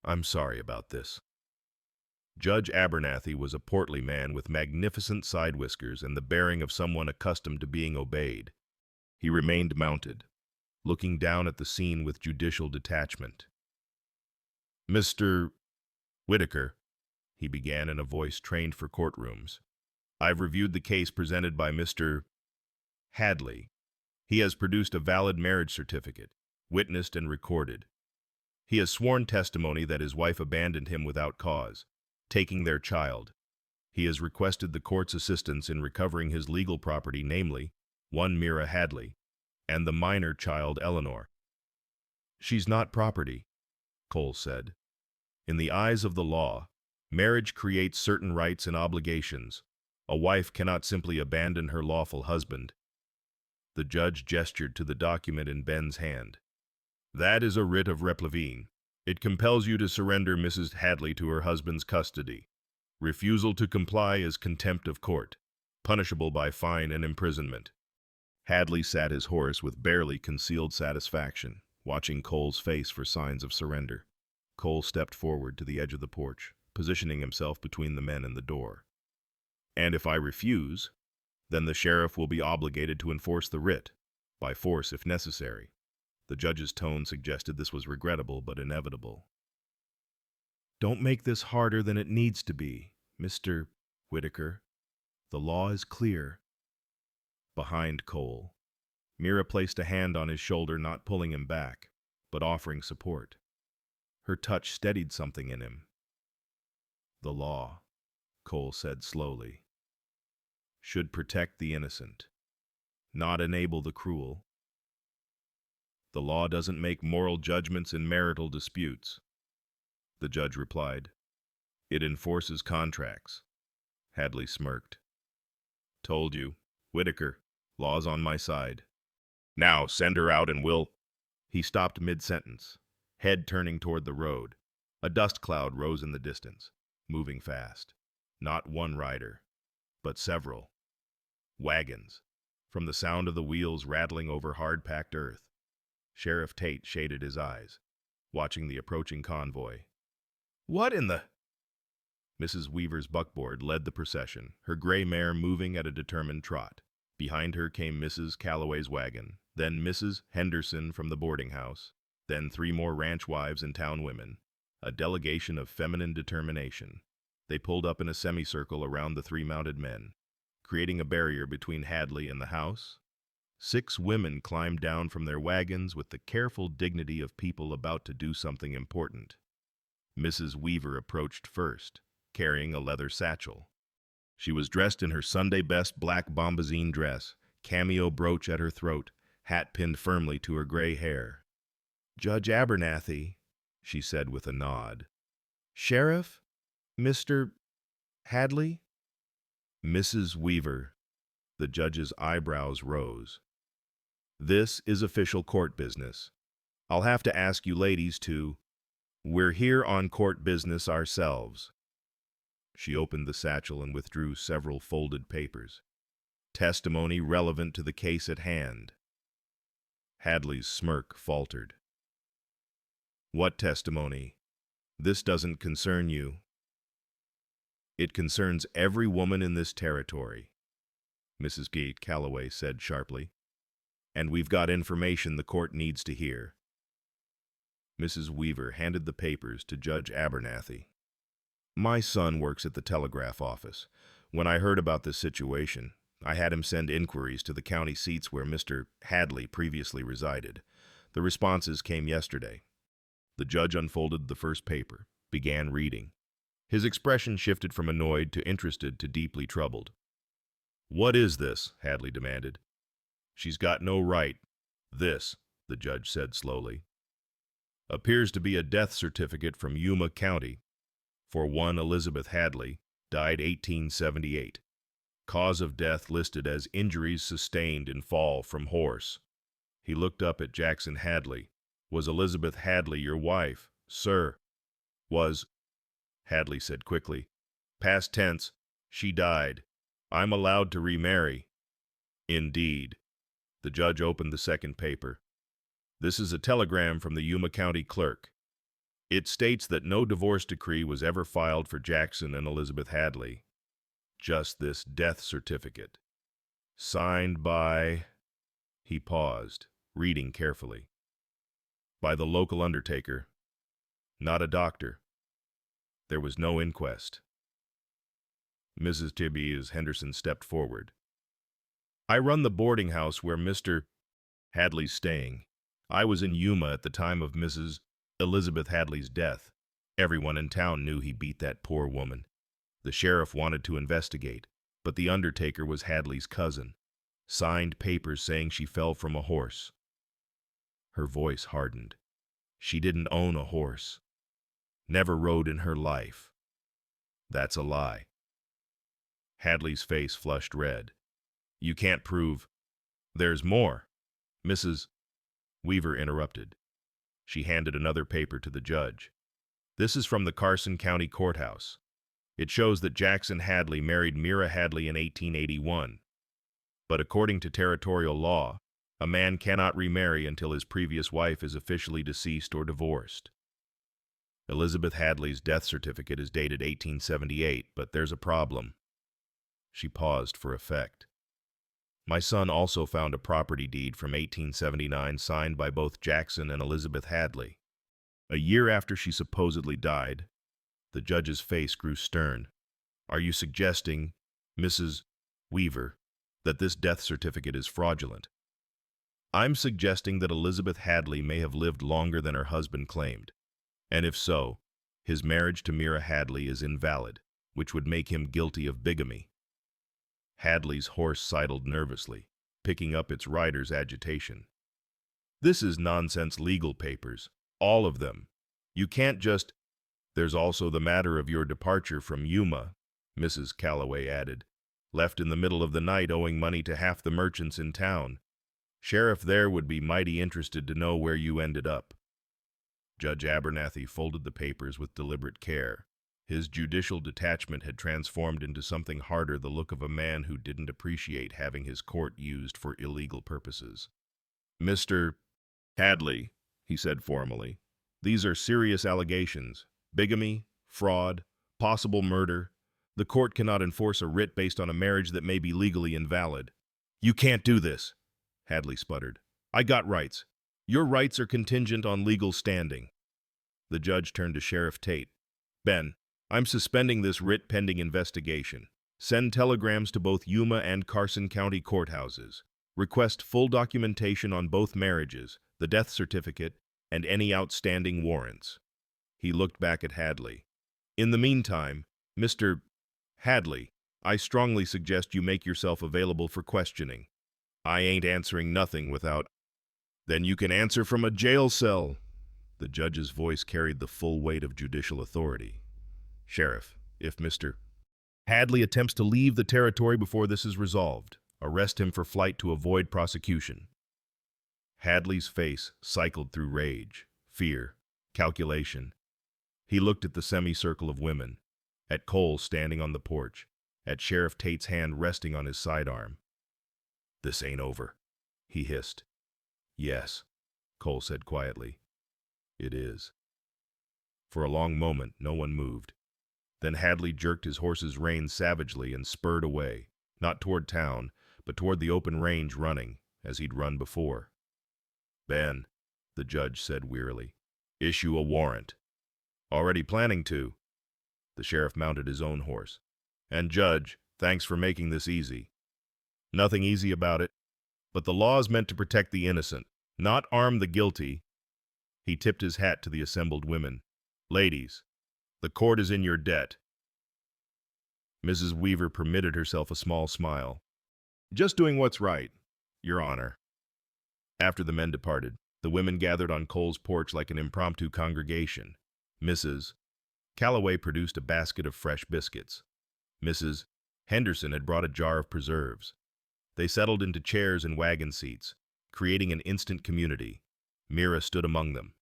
"I'm sorry about this." Judge Abernathy was a portly man with magnificent side whiskers and the bearing of someone accustomed to being obeyed. He remained mounted, looking down at the scene with judicial detachment. "Mr. Whitaker," he began in a voice trained for courtrooms, "I've reviewed the case presented by Mr. Hadley. He has produced a valid marriage certificate, witnessed and recorded. He has sworn testimony that his wife abandoned him without cause, taking their child. He has requested the court's assistance in recovering his legal property, namely, one Mira Hadley, and the minor child Eleanor." "She's not property," Cole said. "In the eyes of the law, marriage creates certain rights and obligations. A wife cannot simply abandon her lawful husband." The judge gestured to the document in Ben's hand. "That is a writ of replevin. It compels you to surrender Mrs. Hadley to her husband's custody. Refusal to comply is contempt of court, punishable by fine and imprisonment." Hadley sat his horse with barely concealed satisfaction, watching Cole's face for signs of surrender. Cole stepped forward to the edge of the porch, positioning himself between the men and the door. "And if I refuse, then the sheriff will be obligated to enforce the writ, by force if necessary." The judge's tone suggested this was regrettable but inevitable. "Don't make this harder than it needs to be, Mr. Whitaker. The law is clear." Behind Cole, Mira placed a hand on his shoulder, not pulling him back, but offering support. Her touch steadied something in him. "The law," Cole said slowly, "should protect the innocent, not enable the cruel. The law doesn't make moral judgments in marital disputes." The judge replied. "It enforces contracts." Hadley smirked. "Told you, Whitaker, law's on my side. Now send her out and we'll—" He stopped mid-sentence, head turning toward the road. A dust cloud rose in the distance, moving fast. Not one rider, but several. Wagons, from the sound of the wheels rattling over hard-packed earth. Sheriff Tate shaded his eyes, watching the approaching convoy. "What in the—" Mrs. Weaver's buckboard led the procession, her gray mare moving at a determined trot. Behind her came Mrs. Calloway's wagon, then Mrs. Henderson from the boarding house, then 3 more ranch wives and town women, a delegation of feminine determination. They pulled up in a semicircle around the 3 mounted men, creating a barrier between Hadley and the house. 6 women climbed down from their wagons with the careful dignity of people about to do something important. Mrs. Weaver approached first, carrying a leather satchel. She was dressed in her Sunday best black bombazine dress, cameo brooch at her throat, hat pinned firmly to her gray hair. "Judge Abernathy," she said with a nod. "Sheriff? Mr. Hadley?" "Mrs. Weaver." The judge's eyebrows rose. This is official court business. I'll have to ask you ladies to... We're here on court business ourselves. She opened the satchel and withdrew several folded papers. Testimony relevant to the case at hand. Hadley's smirk faltered. What testimony? This doesn't concern you. It concerns every woman in this territory, Mrs. Gate Calloway said sharply. And we've got information the court needs to hear. Mrs. Weaver handed the papers to Judge Abernathy. My son works at the telegraph office. When I heard about this situation, I had him send inquiries to the county seats where Mr. Hadley previously resided. The responses came yesterday. The judge unfolded the first paper, began reading. His expression shifted from annoyed to interested to deeply troubled. What is this? Hadley demanded. She's got no right. This, the judge said slowly, appears to be a death certificate from Yuma County for one Elizabeth Hadley, died 1878. Cause of death listed as injuries sustained in fall from horse. He looked up at Jackson Hadley. Was Elizabeth Hadley your wife, sir? Was, Hadley said quickly. Past tense, she died. I'm allowed to remarry. Indeed. The judge opened the second paper. This is a telegram from the Yuma County clerk. It states that no divorce decree was ever filed for Jackson and Elizabeth Hadley. Just this death certificate. Signed by... He paused, reading carefully. By the local undertaker. Not a doctor. There was no inquest. Mrs. Tibbies Henderson stepped forward. I run the boarding house where Mr. Hadley's staying. I was in Yuma at the time of Mrs. Elizabeth Hadley's death. Everyone in town knew he beat that poor woman. The sheriff wanted to investigate, but the undertaker was Hadley's cousin. Signed papers saying she fell from a horse. Her voice hardened. She didn't own a horse. Never rode in her life. That's a lie. Hadley's face flushed red. You can't prove... There's more. Mrs. Weaver interrupted. She handed another paper to the judge. This is from the Carson County Courthouse. It shows that Jackson Hadley married Mira Hadley in 1881. But according to territorial law, a man cannot remarry until his previous wife is officially deceased or divorced. Elizabeth Hadley's death certificate is dated 1878, but there's a problem. She paused for effect. My son also found a property deed from 1879 signed by both Jackson and Elizabeth Hadley. A year after she supposedly died, the judge's face grew stern. Are you suggesting, Mrs. Weaver, that this death certificate is fraudulent? I'm suggesting that Elizabeth Hadley may have lived longer than her husband claimed. And if so, his marriage to Mira Hadley is invalid, which would make him guilty of bigamy. Hadley's horse sidled nervously, picking up its rider's agitation. This is nonsense legal papers, all of them. You can't just... There's also the matter of your departure from Yuma, Mrs. Calloway added, left in the middle of the night owing money to half the merchants in town. Sheriff there would be mighty interested to know where you ended up. Judge Abernathy folded the papers with deliberate care. His judicial detachment had transformed into something harder, the look of a man who didn't appreciate having his court used for illegal purposes. Mr. Hadley, he said formally, these are serious allegations. Bigamy, fraud, possible murder. The court cannot enforce a writ based on a marriage that may be legally invalid. You can't do this, Hadley sputtered. I got rights. Your rights are contingent on legal standing. The judge turned to Sheriff Tate. Ben, I'm suspending this writ pending investigation. Send telegrams to both Yuma and Carson County courthouses. Request full documentation on both marriages, the death certificate, and any outstanding warrants. He looked back at Hadley. In the meantime, Mr. Hadley, I strongly suggest you make yourself available for questioning. I ain't answering nothing without... Then you can answer from a jail cell. The judge's voice carried the full weight of judicial authority. Sheriff, if Mr. Hadley attempts to leave the territory before this is resolved, arrest him for flight to avoid prosecution. Hadley's face cycled through rage, fear, calculation. He looked at the semicircle of women, at Cole standing on the porch, at Sheriff Tate's hand resting on his sidearm. "This ain't over," he hissed. "Yes," Cole said quietly. "It is." For a long moment, no one moved. Then Hadley jerked his horse's reins savagely and spurred away, not toward town, but toward the open range, running, as he'd run before. "Ben," the judge said wearily, "issue a warrant." "Already planning to." The sheriff mounted his own horse. "And Judge, thanks for making this easy." "Nothing easy about it, but the law is meant to protect the innocent, not arm the guilty." He tipped his hat to the assembled women. "Ladies, the court is in your debt." Mrs. Weaver permitted herself a small smile. "Just doing what's right, Your Honor." After the men departed, the women gathered on Cole's porch like an impromptu congregation. Mrs. Calloway produced a basket of fresh biscuits. Mrs. Henderson had brought a jar of preserves. They settled into chairs and wagon seats, creating an instant community. Mira stood among them,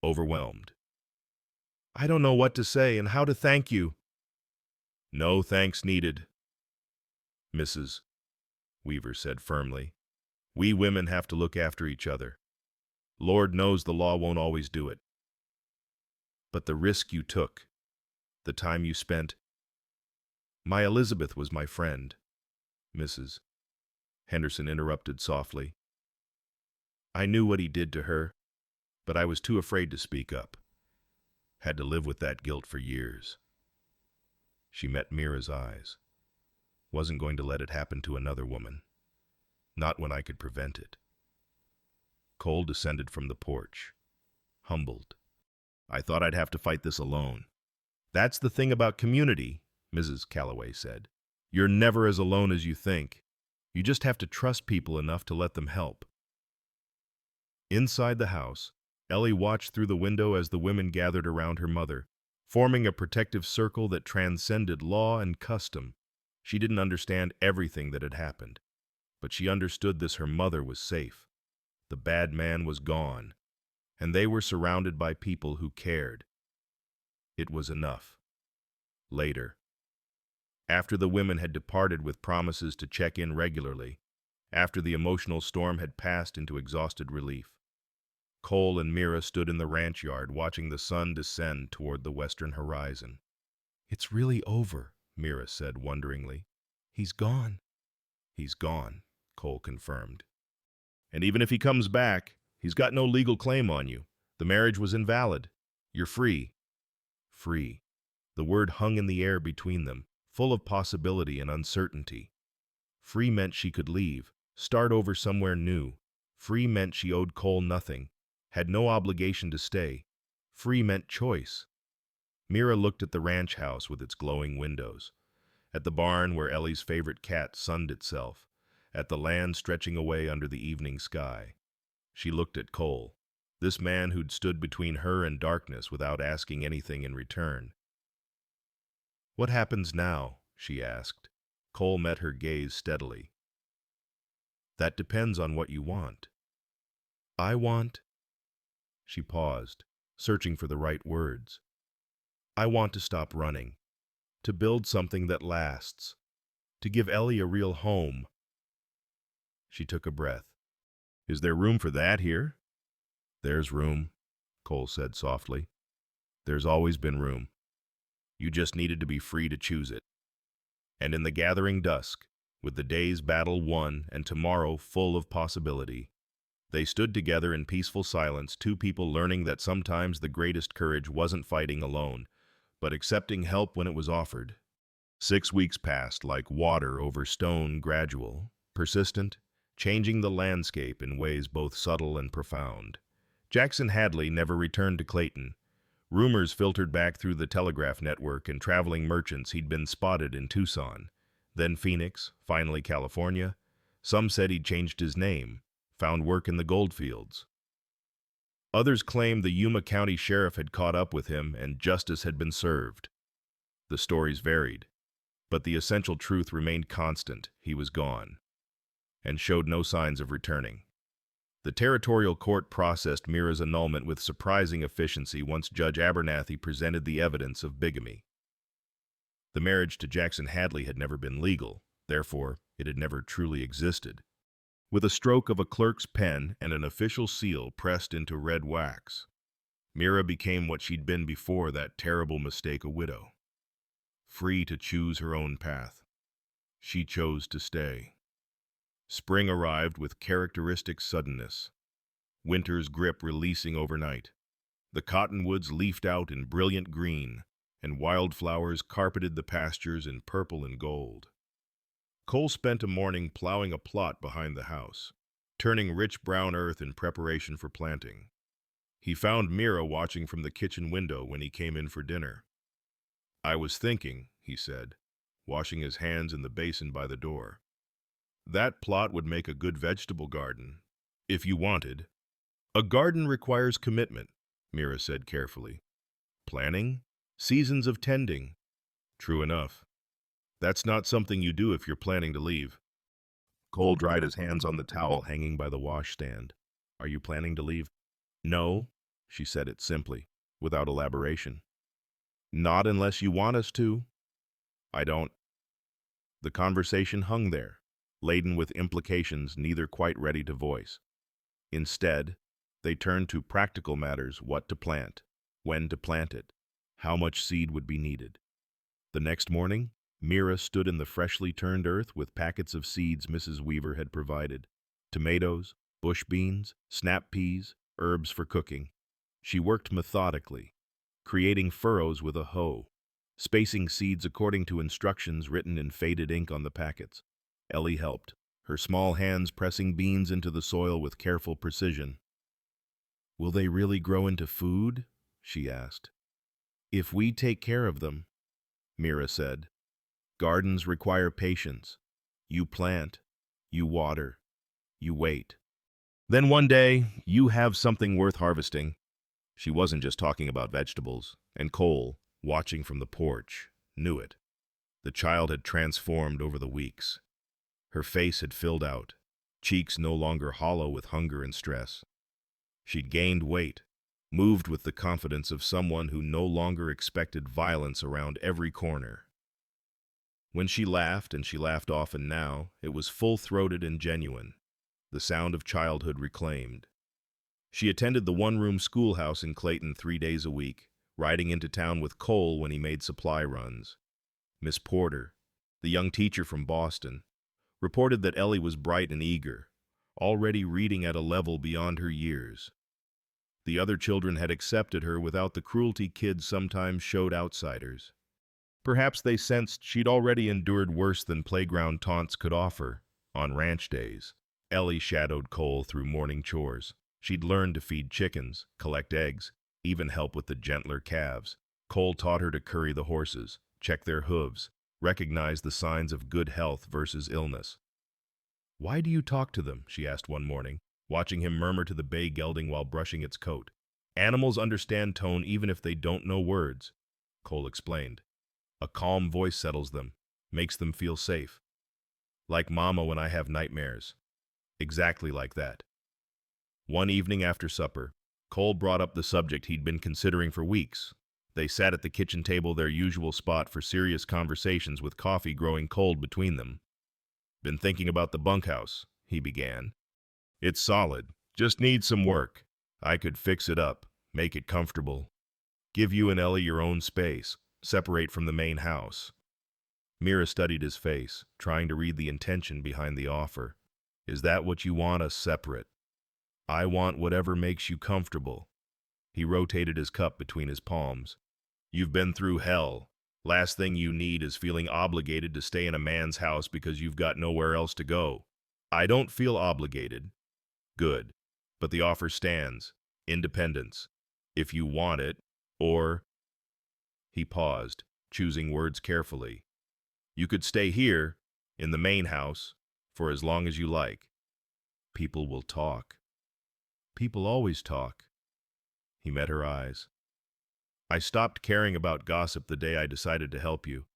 overwhelmed. "I don't know what to say and how to thank you." "No thanks needed," Mrs. Weaver said firmly. "We women have to look after each other. Lord knows the law won't always do it. But the risk you took, the time you spent—" "My Elizabeth was my friend," Mrs. Henderson interrupted softly. "I knew what he did to her, but I was too afraid to speak up. Had to live with that guilt for years." She met Mira's eyes. "Wasn't going to let it happen to another woman. Not when I could prevent it." Cole descended from the porch, humbled. "I thought I'd have to fight this alone." "That's the thing about community," Mrs. Calloway said. "You're never as alone as you think. You just have to trust people enough to let them help." Inside the house, Ellie watched through the window as the women gathered around her mother, forming a protective circle that transcended law and custom. She didn't understand everything that had happened, but she understood this: her mother was safe. The bad man was gone, and they were surrounded by people who cared. It was enough. Later, after the women had departed with promises to check in regularly, after the emotional storm had passed into exhausted relief, Cole and Mira stood in the ranch yard watching the sun descend toward the western horizon. "It's really over," Mira said wonderingly. "He's gone." "He's gone," Cole confirmed. "And even if he comes back, he's got no legal claim on you. The marriage was invalid. You're free." Free. The word hung in the air between them, full of possibility and uncertainty. Free meant she could leave, start over somewhere new. Free meant she owed Cole nothing, had no obligation to stay. Free meant choice. Mira looked at the ranch house with its glowing windows, at the barn where Ellie's favorite cat sunned itself, at the land stretching away under the evening sky. She looked at Cole, this man who'd stood between her and darkness without asking anything in return. "What happens now?" she asked. Cole met her gaze steadily. "That depends on what you want." "I want—" She paused, searching for the right words. "I want to stop running, to build something that lasts, to give Ellie a real home." She took a breath. "Is there room for that here?" "There's room," Cole said softly. "There's always been room. You just needed to be free to choose it." And in the gathering dusk, with the day's battle won and tomorrow full of possibility, they stood together in peaceful silence, two people learning that sometimes the greatest courage wasn't fighting alone, but accepting help when it was offered. 6 weeks passed like water over stone, gradual, persistent, changing the landscape in ways both subtle and profound. Jackson Hadley never returned to Clayton. Rumors filtered back through the telegraph network and traveling merchants he'd been spotted in Tucson, then Phoenix, finally California. Some said he'd changed his name, found work in the goldfields. Others claimed the Yuma County Sheriff had caught up with him and justice had been served. The stories varied, but the essential truth remained constant: he was gone, and showed no signs of returning. The territorial court processed Mira's annulment with surprising efficiency once Judge Abernathy presented the evidence of bigamy. The marriage to Jackson Hadley had never been legal, therefore it had never truly existed. With a stroke of a clerk's pen and an official seal pressed into red wax, Mira became what she'd been before that terrible mistake, a widow. Free to choose her own path. She chose to stay. Spring arrived with characteristic suddenness, winter's grip releasing overnight. The cottonwoods leafed out in brilliant green, and wildflowers carpeted the pastures in purple and gold. Cole spent a morning plowing a plot behind the house, turning rich brown earth in preparation for planting. He found Mira watching from the kitchen window when he came in for dinner. "I was thinking," he said, washing his hands in the basin by the door. "That plot would make a good vegetable garden, if you wanted." "A garden requires commitment," Mira said carefully. "Planning, seasons of tending." "True enough. That's not something you do if you're planning to leave." Cole dried his hands on the towel hanging by the washstand. "Are you planning to leave?" "No," she said it simply, without elaboration. "Not unless you want us to." "I don't." The conversation hung there, laden with implications neither quite ready to voice. Instead, they turned to practical matters: what to plant, when to plant it, how much seed would be needed. The next morning, Mira stood in the freshly turned earth with packets of seeds Mrs. Weaver had provided: tomatoes, bush beans, snap peas, herbs for cooking. She worked methodically, creating furrows with a hoe, spacing seeds according to instructions written in faded ink on the packets. Ellie helped, her small hands pressing beans into the soil with careful precision. "Will they really grow into food?" she asked. "If we take care of them," Mira said. "Gardens require patience. You plant, you water, you wait. Then one day, you have something worth harvesting." She wasn't just talking about vegetables, and Cole, watching from the porch, knew it. The child had transformed over the weeks. Her face had filled out, cheeks no longer hollow with hunger and stress. She'd gained weight, moved with the confidence of someone who no longer expected violence around every corner. When she laughed, and she laughed often now, it was full-throated and genuine, the sound of childhood reclaimed. She attended the one-room schoolhouse in Clayton 3 days a week, riding into town with Cole when he made supply runs. Miss Porter, the young teacher from Boston, reported that Ellie was bright and eager, already reading at a level beyond her years. The other children had accepted her without the cruelty kids sometimes showed outsiders. Perhaps they sensed she'd already endured worse than playground taunts could offer. On ranch days, Ellie shadowed Cole through morning chores. She'd learned to feed chickens, collect eggs, even help with the gentler calves. Cole taught her to curry the horses, check their hooves, recognize the signs of good health versus illness. "Why do you talk to them?" she asked one morning, watching him murmur to the bay gelding while brushing its coat. "Animals understand tone even if they don't know words," Cole explained. "A calm voice settles them, makes them feel safe. Like Mama when I have nightmares." Exactly like that. One evening after supper, Cole brought up the subject he'd been considering for weeks. They sat at the kitchen table, their usual spot for serious conversations, with coffee growing cold between them. "Been thinking about the bunkhouse," he began. "It's solid, just needs some work. I could fix it up, make it comfortable. Give you and Ellie your own space, separate from the main house." Mira studied his face, trying to read the intention behind the offer. "Is that what you want, us separate?" "I want whatever makes you comfortable." He rotated his cup between his palms. "You've been through hell. Last thing you need is feeling obligated to stay in a man's house because you've got nowhere else to go." "I don't feel obligated." "Good. But the offer stands. Independence. If you want it, or—" He paused, choosing words carefully. "You could stay here, in the main house, for as long as you like." "People will talk." "People always talk." He met her eyes. "I stopped caring about gossip the day I decided to help you.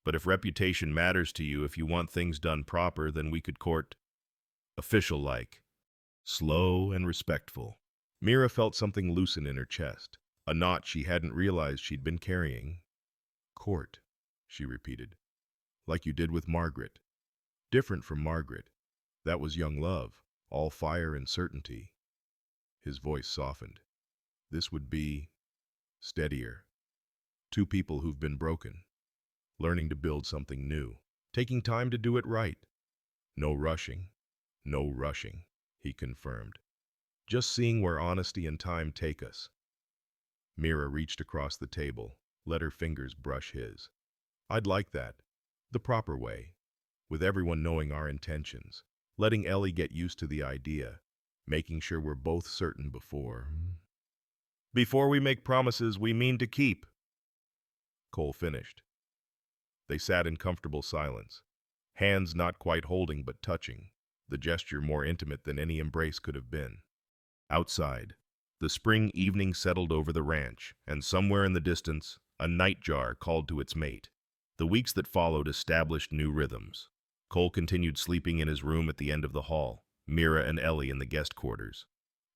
But if reputation matters to you, if you want things done proper, then we could court official-like." slow and respectful. Mira felt something loosen in her chest, a knot she hadn't realized she'd been carrying. Court, she repeated, like you did with Margaret. Different from Margaret. That was young love, all fire and certainty. His voice softened. This would be steadier. Two people who've been broken, learning to build something new, taking time to do it right. No rushing, no rushing, he confirmed. Just seeing where honesty and time take us. Mira reached across the table, let her fingers brush his. I'd like that. The proper way. With everyone knowing our intentions. Letting Ellie get used to the idea. Making sure we're both certain before. Before we make promises we mean to keep. Cole finished. They sat in comfortable silence. Hands not quite holding but touching. The gesture more intimate than any embrace could have been. Outside, the spring evening settled over the ranch, and somewhere in the distance, a nightjar called to its mate. The weeks that followed established new rhythms. Cole continued sleeping in his room at the end of the hall, Mira and Ellie in the guest quarters.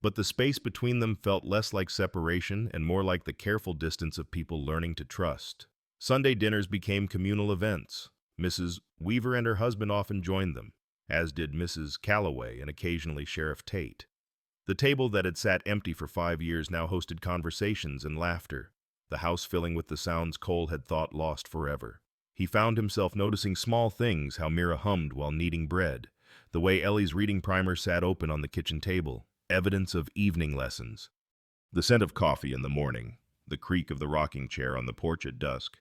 But the space between them felt less like separation and more like the careful distance of people learning to trust. Sunday dinners became communal events. Mrs. Weaver and her husband often joined them, as did Mrs. Calloway and occasionally Sheriff Tate. The table that had sat empty for 5 years now hosted conversations and laughter, the house filling with the sounds Cole had thought lost forever. He found himself noticing small things, how Mira hummed while kneading bread, the way Ellie's reading primer sat open on the kitchen table, evidence of evening lessons. The scent of coffee in the morning, the creak of the rocking chair on the porch at dusk.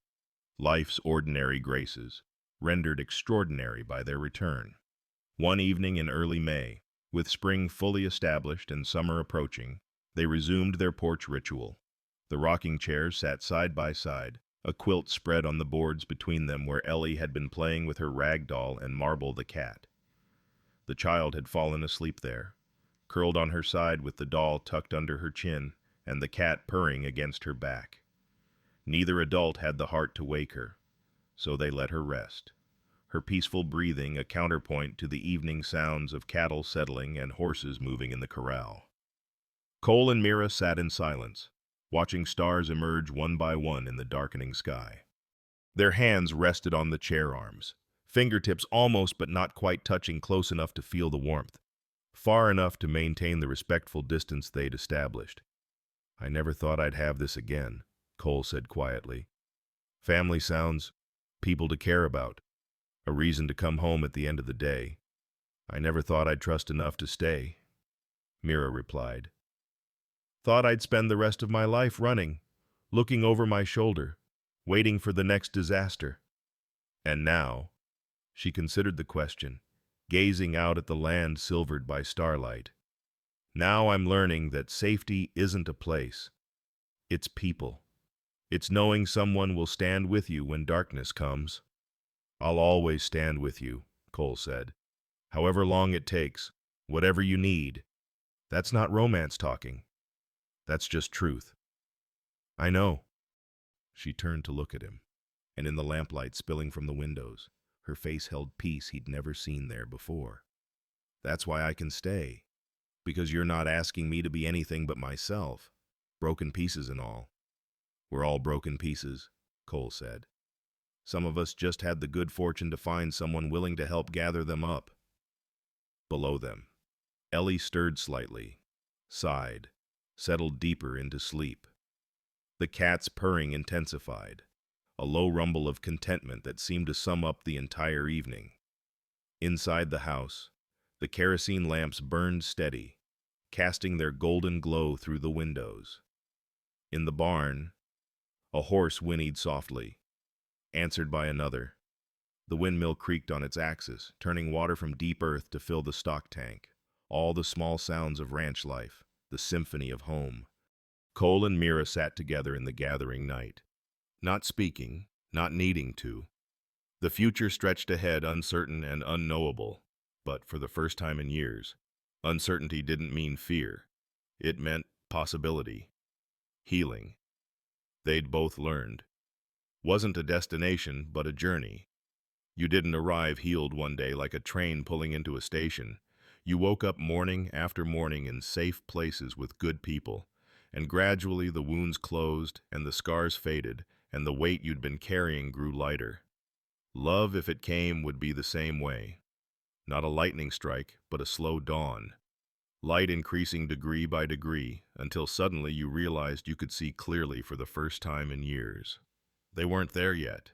Life's ordinary graces, rendered extraordinary by their return. One evening in early May, with spring fully established and summer approaching, they resumed their porch ritual. The rocking chairs sat side by side, a quilt spread on the boards between them where Ellie had been playing with her rag doll and Marble the cat. The child had fallen asleep there, curled on her side with the doll tucked under her chin and the cat purring against her back. Neither adult had the heart to wake her, so they let her rest. Her peaceful breathing a counterpoint to the evening sounds of cattle settling and horses moving in the corral. Cole and Mira sat in silence, watching stars emerge one by one in the darkening sky. Their hands rested on the chair arms, fingertips almost but not quite touching close enough to feel the warmth, far enough to maintain the respectful distance they'd established. I never thought I'd have this again, Cole said quietly. Family sounds, people to care about. A reason to come home at the end of the day. I never thought I'd trust enough to stay, Mira replied. Thought I'd spend the rest of my life running, looking over my shoulder, waiting for the next disaster. And now, she considered the question, gazing out at the land silvered by starlight. Now I'm learning that safety isn't a place. It's people. It's knowing someone will stand with you when darkness comes. I'll always stand with you, Cole said. However long it takes, whatever you need. That's not romance talking. That's just truth. I know. She turned to look at him, and in the lamplight spilling from the windows, her face held peace he'd never seen there before. That's why I can stay. Because you're not asking me to be anything but myself. Broken pieces and all. We're all broken pieces, Cole said. Some of us just had the good fortune to find someone willing to help gather them up. Below them, Ellie stirred slightly, sighed, settled deeper into sleep. The cat's purring intensified, a low rumble of contentment that seemed to sum up the entire evening. Inside the house, the kerosene lamps burned steady, casting their golden glow through the windows. In the barn, a horse whinnied softly, answered by another. The windmill creaked on its axis, turning water from deep earth to fill the stock tank. All the small sounds of ranch life, the symphony of home. Cole and Mira sat together in the gathering night, not speaking, not needing to. The future stretched ahead uncertain and unknowable, but for the first time in years, uncertainty didn't mean fear. It meant possibility, healing. They'd both learned. Wasn't a destination, but a journey. You didn't arrive healed one day like a train pulling into a station. You woke up morning after morning in safe places with good people, and gradually the wounds closed and the scars faded, and the weight you'd been carrying grew lighter. Love, if it came, would be the same way. Not a lightning strike, but a slow dawn. Light increasing degree by degree, until suddenly you realized you could see clearly for the first time in years. They weren't there yet.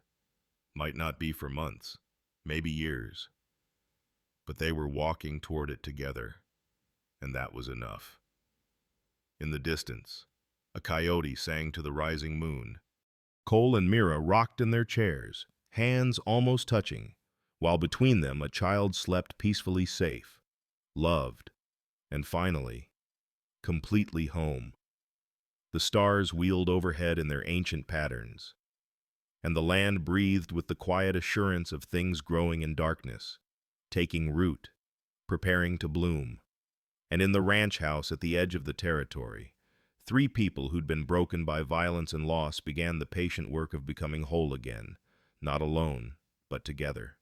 Might not be for months, maybe years. But they were walking toward it together, and that was enough. In the distance, a coyote sang to the rising moon. Cole and Mira rocked in their chairs, hands almost touching, while between them a child slept peacefully safe, loved, and finally, completely home. The stars wheeled overhead in their ancient patterns, and the land breathed with the quiet assurance of things growing in darkness, taking root, preparing to bloom. And in the ranch house at the edge of the territory, three people who'd been broken by violence and loss began the patient work of becoming whole again, not alone, but together,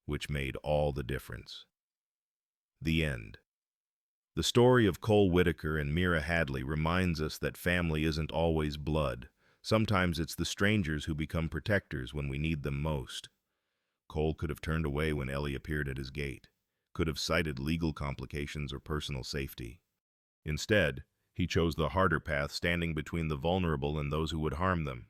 which made all the difference. The end. The story of Cole Whitaker and Mira Hadley reminds us that family isn't always blood. Sometimes it's the strangers who become protectors when we need them most. Cole could have turned away when Ellie appeared at his gate, could have cited legal complications or personal safety. Instead, he chose the harder path, standing between the vulnerable and those who would harm them.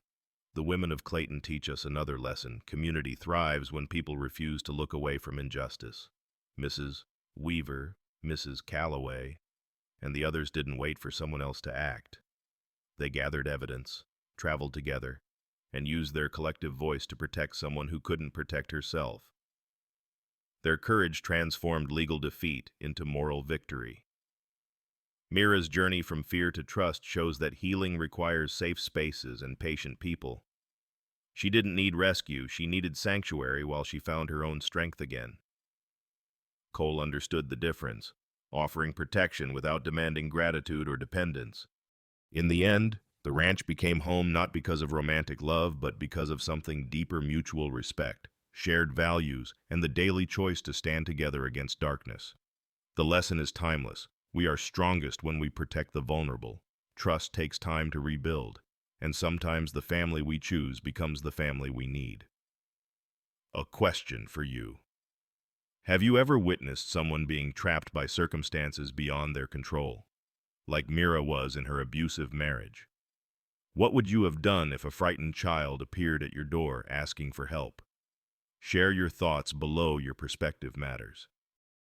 The women of Clayton teach us another lesson. Community thrives when people refuse to look away from injustice. Mrs. Weaver, Mrs. Calloway, and the others didn't wait for someone else to act. They gathered evidence, traveled together, and used their collective voice to protect someone who couldn't protect herself. Their courage transformed legal defeat into moral victory. Mira's journey from fear to trust shows that healing requires safe spaces and patient people. She didn't need rescue, she needed sanctuary while she found her own strength again. Cole understood the difference, offering protection without demanding gratitude or dependence. In the end, the ranch became home not because of romantic love, but because of something deeper: mutual respect, shared values, and the daily choice to stand together against darkness. The lesson is timeless. We are strongest when we protect the vulnerable. Trust takes time to rebuild, and sometimes the family we choose becomes the family we need. A question for you. Have you ever witnessed someone being trapped by circumstances beyond their control, like Mira was in her abusive marriage? What would you have done if a frightened child appeared at your door asking for help? Share your thoughts below. Your perspective matters.